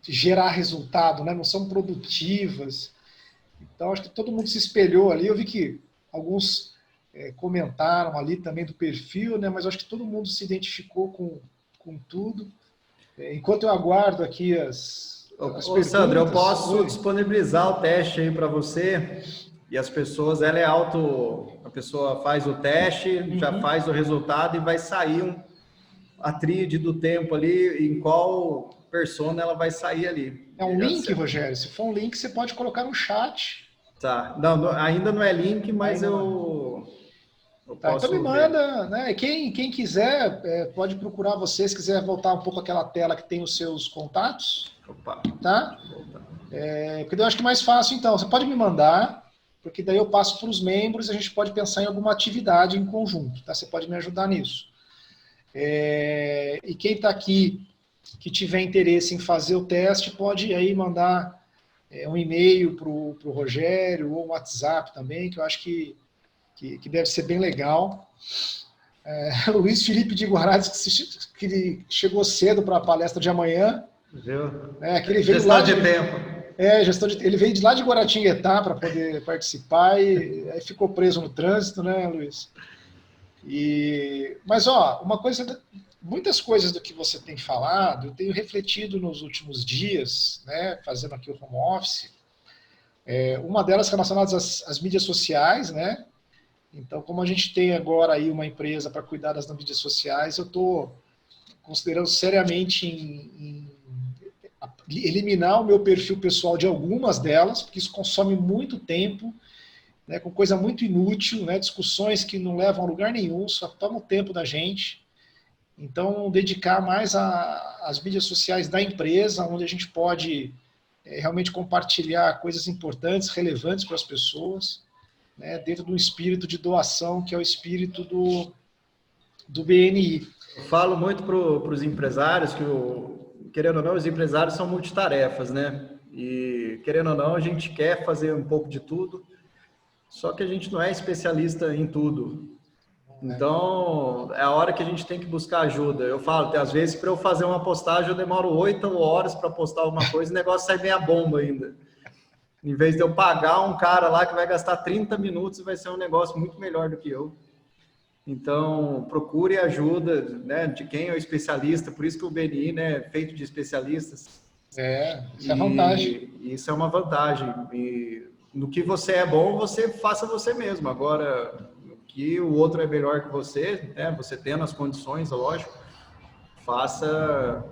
gerar resultado, né? Não são produtivas. Então, acho que todo mundo se espelhou ali. Eu vi que alguns comentaram ali também do perfil, né? Mas acho que todo mundo se identificou com tudo. Enquanto eu aguardo aqui as perguntas... Sandro, eu posso disponibilizar o teste aí para você, e as pessoas, a pessoa faz o teste, já faz o resultado e vai sair a tríade do tempo ali, em qual persona ela vai sair ali. É um link, Rogério? Se for um link, você pode colocar no chat. Tá. Não, ainda não é link, mas eu posso então me manda, né? Quem quiser, pode procurar você, se quiser voltar um pouco àquela tela que tem os seus contatos. Opa. Tá? Porque eu acho que é mais fácil, então. Você pode me mandar, porque daí eu passo para os membros e a gente pode pensar em alguma atividade em conjunto, tá? Você pode me ajudar nisso. E quem está aqui, que tiver interesse em fazer o teste, pode aí mandar um e-mail para o Rogério ou um WhatsApp também, que eu acho que deve ser bem legal. Luiz Felipe de Guarades, que chegou cedo para a palestra de amanhã. Viu? Que ele veio lá de tempo. Ele veio de lá de Guaratinguetá para poder participar e aí ficou preso no trânsito, né, Luiz? Mas, ó, muitas coisas do que você tem falado, eu tenho refletido nos últimos dias, né, fazendo aqui o home office. Uma delas relacionada às mídias sociais, né? Então, como a gente tem agora aí uma empresa para cuidar das mídias sociais, eu estou considerando seriamente em eliminar o meu perfil pessoal de algumas delas, porque isso consome muito tempo, né, com coisa muito inútil, né, discussões que não levam a lugar nenhum, só tomam tempo da gente. Então, dedicar mais às mídias sociais da empresa, onde a gente pode realmente compartilhar coisas importantes, relevantes para as pessoas, né, dentro de um espírito de doação, que é o espírito do BNI. Eu falo muito para os empresários que, querendo ou não, os empresários são multitarefas, né? E, querendo ou não, a gente quer fazer um pouco de tudo, só que a gente não é especialista em tudo. Então, é a hora que a gente tem que buscar ajuda. Eu falo, às vezes, para eu fazer uma postagem, eu demoro 8 horas para postar alguma coisa e o negócio sai meia bomba ainda. Em vez de eu pagar um cara lá que vai gastar 30 minutos e vai ser um negócio muito melhor do que eu. Então, procure ajuda, né, de quem é o especialista. Por isso que o BNI, né, é feito de especialistas. Isso é vantagem. Isso é uma vantagem. E no que você é bom, você faça você mesmo. Agora, no que o outro é melhor que você, né, você tendo as condições, lógico, faça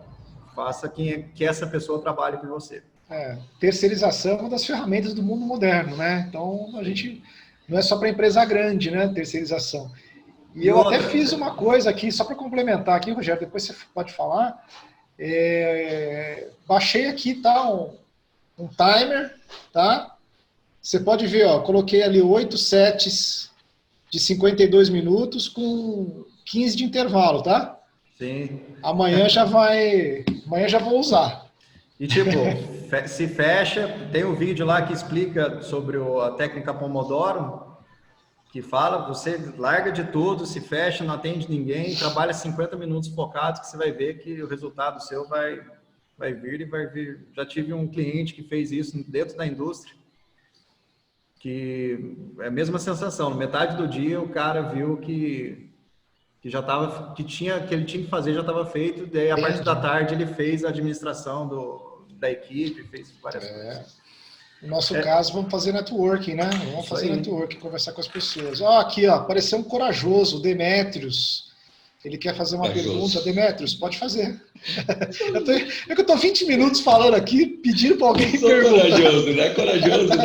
que essa pessoa trabalhe com você. Terceirização é uma das ferramentas do mundo moderno, né? Então, a gente não é só para empresa grande, né, terceirização. E eu até fiz uma coisa aqui, só para complementar aqui, Rogério, depois você pode falar. Baixei aqui, tá, um timer, tá? Você pode ver, ó, coloquei ali 8 sets de 52 minutos com 15 de intervalo, tá? Sim. Amanhã já vou usar. E tipo, se fecha, tem um vídeo lá que explica sobre a técnica Pomodoro, que fala, você larga de tudo, se fecha, não atende ninguém, trabalha 50 minutos focados, que você vai ver que o resultado seu vai vir e vai vir. Já tive um cliente que fez isso dentro da indústria, que é a mesma sensação, na metade do dia o cara viu que ele tinha que fazer, já estava feito, daí a partir da tarde ele fez a administração da equipe, fez várias coisas. No nosso caso, vamos fazer networking, né? Vamos fazer networking, conversar com as pessoas. Aqui, ó, apareceu um corajoso, o Demétrios. Ele quer fazer uma pergunta. Demétrios, pode fazer. Eu estou 20 minutos falando aqui, pedindo para alguém perguntar. Corajoso, né? Corajoso, né?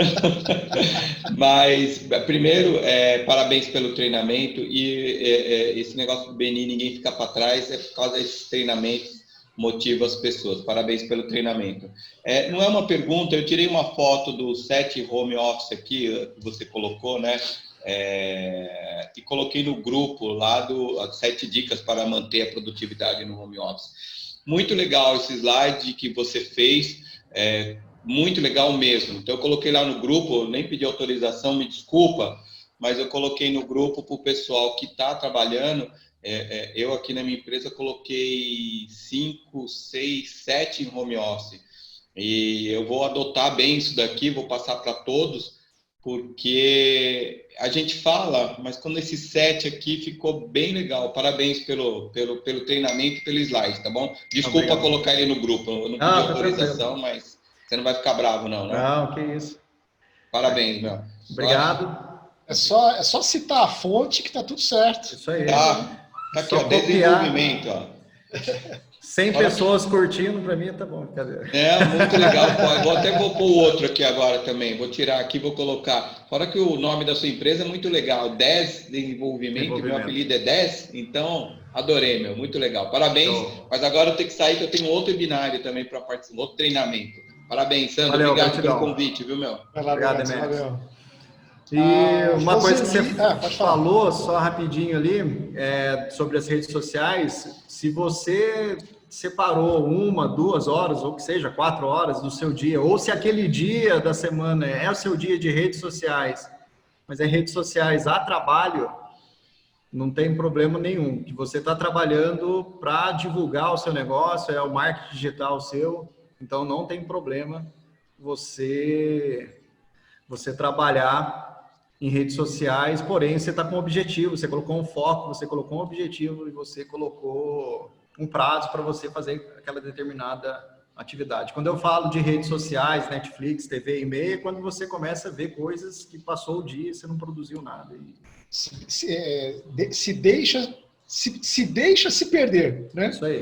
Mas, primeiro, parabéns pelo treinamento. E esse negócio do BNI, ninguém fica para trás, é por causa desses treinamentos. Motiva as pessoas. Parabéns pelo treinamento. Não é uma pergunta, eu tirei uma foto do set home office aqui, que você colocou, né? E coloquei no grupo lá as 7 dicas para manter a produtividade no home office. Muito legal esse slide que você fez, muito legal mesmo. Então, eu coloquei lá no grupo, nem pedi autorização, me desculpa, mas eu coloquei no grupo para o pessoal que está trabalhando. Eu aqui na minha empresa coloquei 5, 6, 7 em home office e eu vou adotar bem isso daqui, vou passar para todos, porque a gente fala, mas quando esse 7 aqui ficou bem legal. Parabéns pelo treinamento e pelo slide, tá bom? Desculpa Obrigado. Colocar ele no grupo, eu não pedi autorização, mas você não vai ficar bravo não, né? Não, que isso. Parabéns, meu. Obrigado. É só citar a fonte que tá tudo certo. Isso aí. Tá aqui, ó, desenvolvimento, ó. 100 pessoas curtindo, para mim tá bom. Cadê? Muito legal. Vou pôr o outro aqui agora também. Vou tirar aqui, vou colocar. Fora que o nome da sua empresa é muito legal. 10 Desenvolvimento. Meu apelido é 10. Então, adorei, meu. Muito legal. Parabéns. Mas agora eu tenho que sair, que eu tenho outro webinário também para participar, outro treinamento. Parabéns, Sandro. Valeu, obrigado pelo convite, viu, meu? Obrigado, Demetrio. E uma coisa que você falou, só rapidinho ali, sobre as redes sociais, se você separou 1, 2 horas, ou que seja, 4 horas do seu dia, ou se aquele dia da semana é o seu dia de redes sociais, mas é redes sociais a trabalho, não tem problema nenhum, que você está trabalhando para divulgar o seu negócio, é o marketing digital seu, então não tem problema você trabalhar em redes sociais, porém você está com um objetivo, você colocou um foco, você colocou um objetivo e você colocou um prazo para você fazer aquela determinada atividade. Quando eu falo de redes sociais, Netflix, TV, e-mail, é quando você começa a ver coisas que passou o dia e você não produziu nada. Se deixa se perder, né? Isso aí.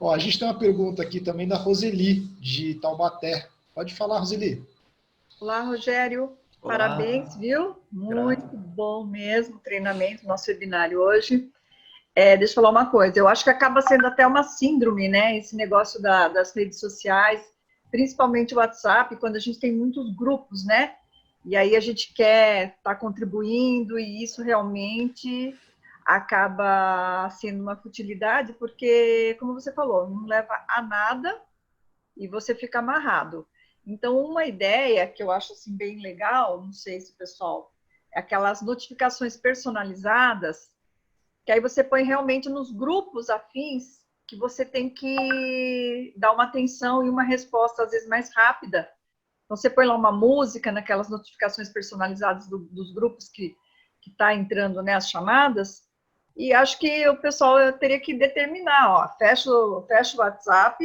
Ó, a gente tem uma pergunta aqui também da Roseli, de Taubaté. Pode falar, Roseli. Olá, Rogério. Olá. Parabéns, viu? Muito bom mesmo o treinamento, nosso webinário hoje. Deixa eu falar uma coisa, eu acho que acaba sendo até uma síndrome, né? Esse negócio das redes sociais, principalmente o WhatsApp, quando a gente tem muitos grupos, né? E aí a gente quer estar contribuindo e isso realmente acaba sendo uma futilidade, porque, como você falou, não leva a nada e você fica amarrado. Então, uma ideia que eu acho assim, bem legal, não sei se o pessoal, é aquelas notificações personalizadas, que aí você põe realmente nos grupos afins, que você tem que dar uma atenção e uma resposta, às vezes, mais rápida. Então, você põe lá uma música naquelas notificações personalizadas dos grupos que está entrando, né, as chamadas, e acho que o pessoal teria que determinar, ó, fecha o WhatsApp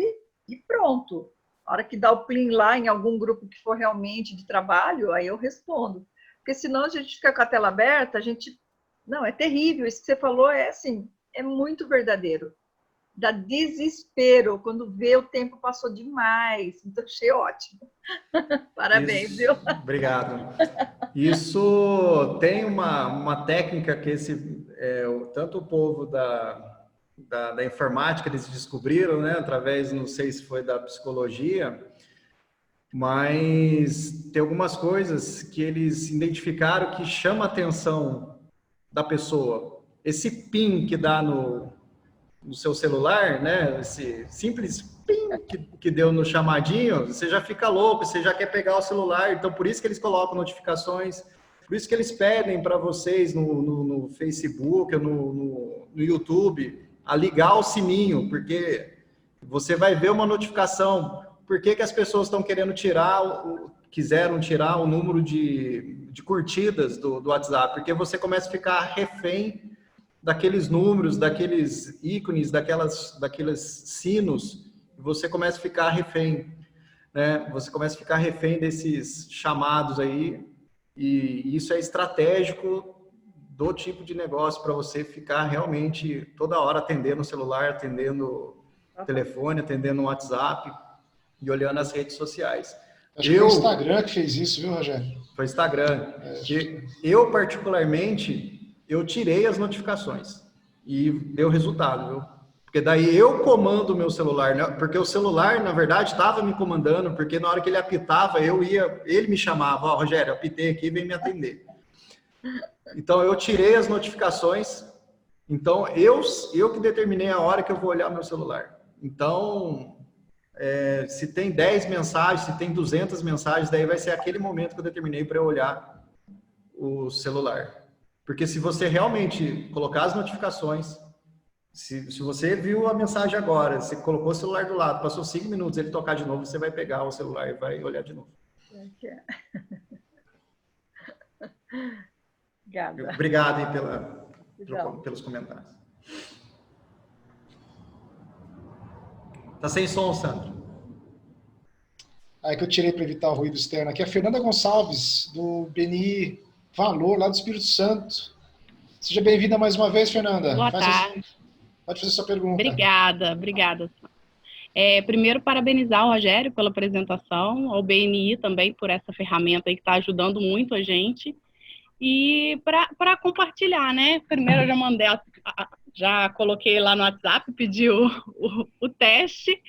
e pronto. A hora que dá o plim lá em algum grupo que for realmente de trabalho, aí eu respondo. Porque senão a gente fica com a tela aberta, a gente... Não, é terrível. Isso que você falou é assim, é muito verdadeiro. Dá desespero quando vê o tempo passou demais. Então, achei ótimo. Parabéns, viu? Obrigado. Isso tem uma técnica que tanto o povo da informática eles descobriram, né, através, não sei se foi da psicologia, mas tem algumas coisas que eles identificaram que chama a atenção da pessoa. Esse PIN que dá no seu celular, né, esse simples PIN que deu no chamadinho, você já fica louco, você já quer pegar o celular, então por isso que eles colocam notificações, por isso que eles pedem para vocês no Facebook, no YouTube, a ligar o sininho, porque você vai ver uma notificação. Por que as pessoas estão querendo quiseram tirar o número de curtidas do WhatsApp? Porque você começa a ficar refém daqueles números, daqueles ícones, daqueles sinos, você começa a ficar refém, né? Você começa a ficar refém desses chamados aí, e isso é estratégico do tipo de negócio para você ficar realmente toda hora atendendo o celular, atendendo o telefone, atendendo o WhatsApp e olhando as redes sociais. Acho que foi o Instagram que fez isso, viu, Rogério? Foi o Instagram. Eu, particularmente, eu tirei as notificações e deu resultado, viu? Porque daí eu comando o meu celular, né? Porque o celular, na verdade, estava me comandando, porque na hora que ele apitava, ele me chamava, ó, Rogério, apitei aqui, vem me atender. Então, eu tirei as notificações, então eu que determinei a hora que eu vou olhar meu celular. Então, se tem 10 mensagens, se tem 200 mensagens, daí vai ser aquele momento que eu determinei para eu olhar o celular. Porque se você realmente colocar as notificações, se você viu a mensagem agora, você colocou o celular do lado, passou 5 minutos, ele tocar de novo, você vai pegar o celular e vai olhar de novo. Obrigada. Obrigado aí pelos comentários. Tá sem som, Sandro. Aí que eu tirei para evitar o ruído externo aqui. A Fernanda Gonçalves, do BNI Valor, lá do Espírito Santo. Seja bem-vinda mais uma vez, Fernanda. Boa tarde. Pode fazer sua pergunta. Obrigada. Primeiro, parabenizar o Rogério pela apresentação, ao BNI também por essa ferramenta aí que está ajudando muito a gente. E para compartilhar, né? Primeiro eu já mandei, já coloquei lá no WhatsApp, pedi o teste,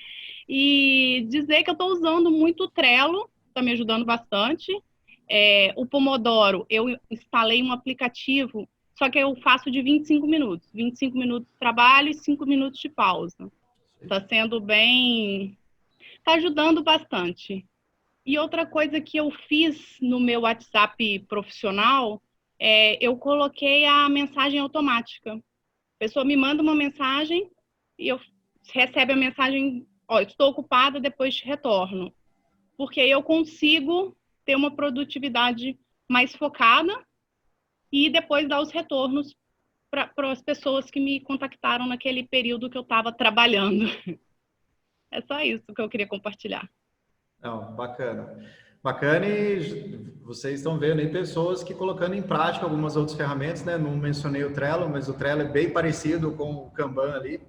e dizer que eu estou usando muito o Trello, está me ajudando bastante. O Pomodoro, eu instalei um aplicativo, só que eu faço de 25 minutos. 25 minutos de trabalho e 5 minutos de pausa. Está sendo bem... Está ajudando bastante. E outra coisa que eu fiz no meu WhatsApp profissional, eu coloquei a mensagem automática. A pessoa me manda uma mensagem e recebe a mensagem, ó, estou ocupada, depois retorno. porque eu consigo ter uma produtividade mais focada e depois dar os retornos para as pessoas que me contactaram naquele período que eu estava trabalhando. É só isso que eu queria compartilhar. Não, bacana. Bacana, e vocês estão vendo aí pessoas que colocando em prática algumas outras ferramentas, né? Não mencionei o Trello, mas o Trello é bem parecido com o Kanban ali,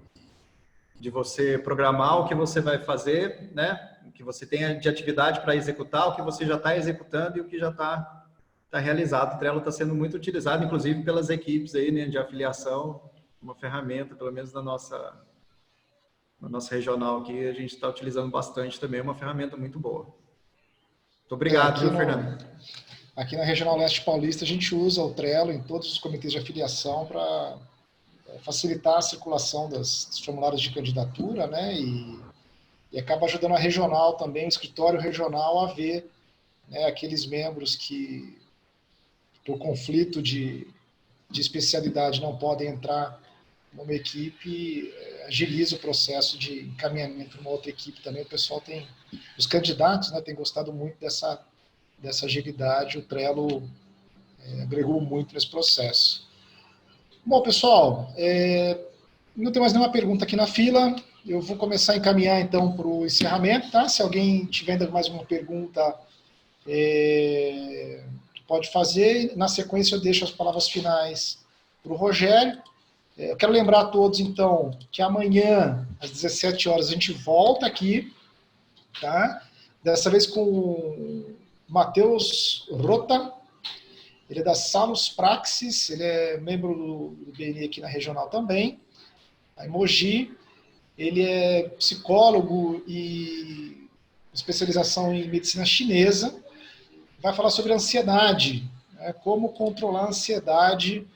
de você programar o que você vai fazer, né? O que você tem de atividade para executar, o que você já está executando e o que já está realizado. O Trello está sendo muito utilizado, inclusive pelas equipes aí, né, de afiliação, uma ferramenta, pelo menos na nossa regional aqui, a gente está utilizando bastante também, uma ferramenta muito boa. Muito obrigado, viu, Fernando? Aqui na Regional Leste Paulista, a gente usa o Trello em todos os comitês de afiliação para facilitar a circulação dos formulários de candidatura, né? E acaba ajudando a regional também, o escritório regional, a ver, né, aqueles membros que, por conflito de especialidade, não podem entrar numa equipe, agiliza o processo de encaminhamento para uma outra equipe também. O pessoal os candidatos, né, têm gostado muito dessa agilidade, o Trello agregou muito nesse processo. Bom, pessoal, não tem mais nenhuma pergunta aqui na fila, eu vou começar a encaminhar então para o encerramento, tá? Se alguém tiver ainda mais uma pergunta, pode fazer. Na sequência eu deixo as palavras finais para o Rogério. Eu quero lembrar a todos, então, que amanhã, às 17 horas, a gente volta aqui, tá? Dessa vez com o Matheus Rota, ele é da Salus Praxis, ele é membro do BNI aqui na regional também, a Mogi. Ele é psicólogo e especialização em medicina chinesa. Vai falar sobre ansiedade, né? Como controlar a ansiedade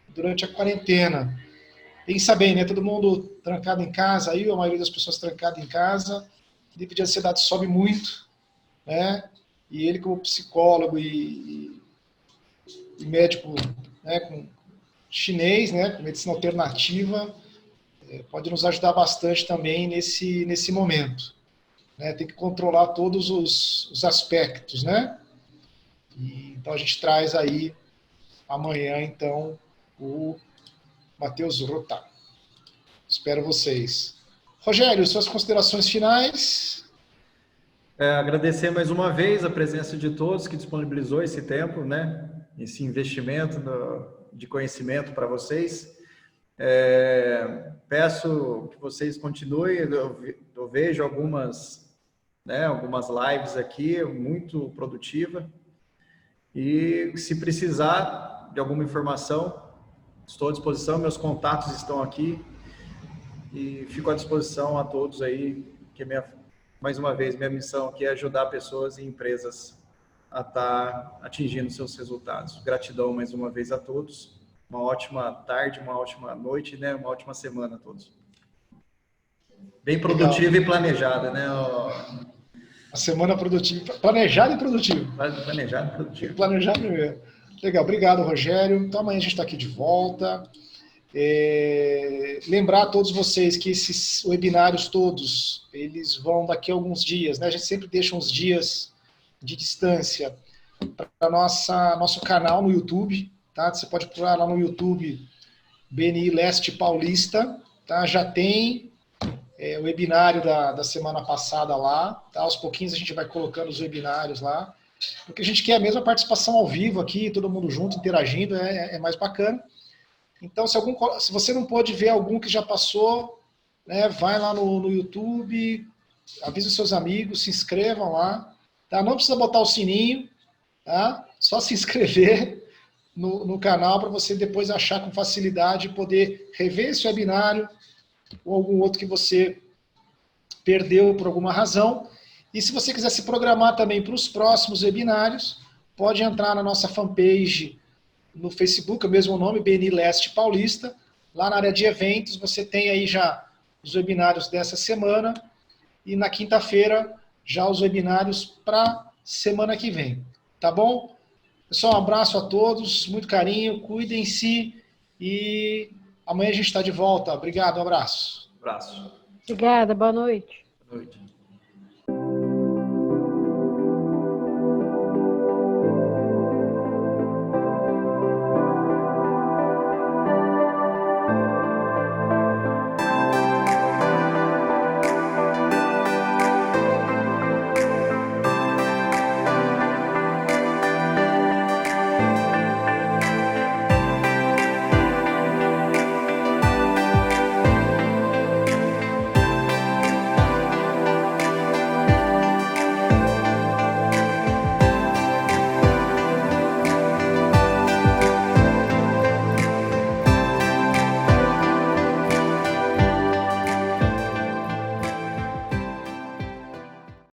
durante a quarentena. Pensa bem, né? Todo mundo trancado em casa, aí a maioria das pessoas trancada em casa, o nível de ansiedade sobe muito, né? E ele, como psicólogo e médico, né, com chinês, né, com medicina alternativa, pode nos ajudar bastante também nesse momento, né? Tem que controlar todos os aspectos, né? Então a gente traz aí amanhã, então, o Matheus Rota. Espero vocês. Rogério, suas considerações finais? Agradecer mais uma vez a presença de todos que disponibilizou esse tempo, né? Esse investimento de conhecimento para vocês. Peço que vocês continuem, eu vejo algumas lives aqui, muito produtiva, e se precisar de alguma informação, estou à disposição, meus contatos estão aqui, e fico à disposição a todos aí, que mais uma vez, minha missão aqui é ajudar pessoas e empresas a estar atingindo seus resultados. Gratidão mais uma vez a todos. Uma ótima tarde, uma ótima noite, né? Uma ótima semana a todos. Bem produtiva e planejada, né? A semana produtiva. Planejada e produtiva. Planejada e produtiva. Planejar primeiro. Legal, obrigado, Rogério. Então amanhã a gente está aqui de volta. Lembrar a todos vocês que esses webinários todos, eles vão daqui a alguns dias, né? A gente sempre deixa uns dias de distância para nosso canal no YouTube, tá? Você pode procurar lá no YouTube BNI Leste Paulista, tá? Já tem o webinário da semana passada lá, tá? Aos pouquinhos a gente vai colocando os webinários lá, porque a gente quer mesmo a participação ao vivo aqui, todo mundo junto, interagindo, é mais bacana. Então, se você não pôde ver algum que já passou, né, vai lá no YouTube, avisa os seus amigos, se inscrevam lá, tá? Não precisa botar o sininho, tá? Só se inscrever no canal para você depois achar com facilidade e poder rever esse webinário ou algum outro que você perdeu por alguma razão. E se você quiser se programar também para os próximos webinários, pode entrar na nossa fanpage no Facebook, o mesmo nome, BNI Leste Paulista. Lá na área de eventos, você tem aí já os webinários dessa semana e na quinta-feira já os webinários para semana que vem. Tá bom? Pessoal, um abraço a todos, muito carinho, cuidem-se e amanhã a gente está de volta. Obrigado, um abraço. Abraço. Obrigada, boa noite. Boa noite.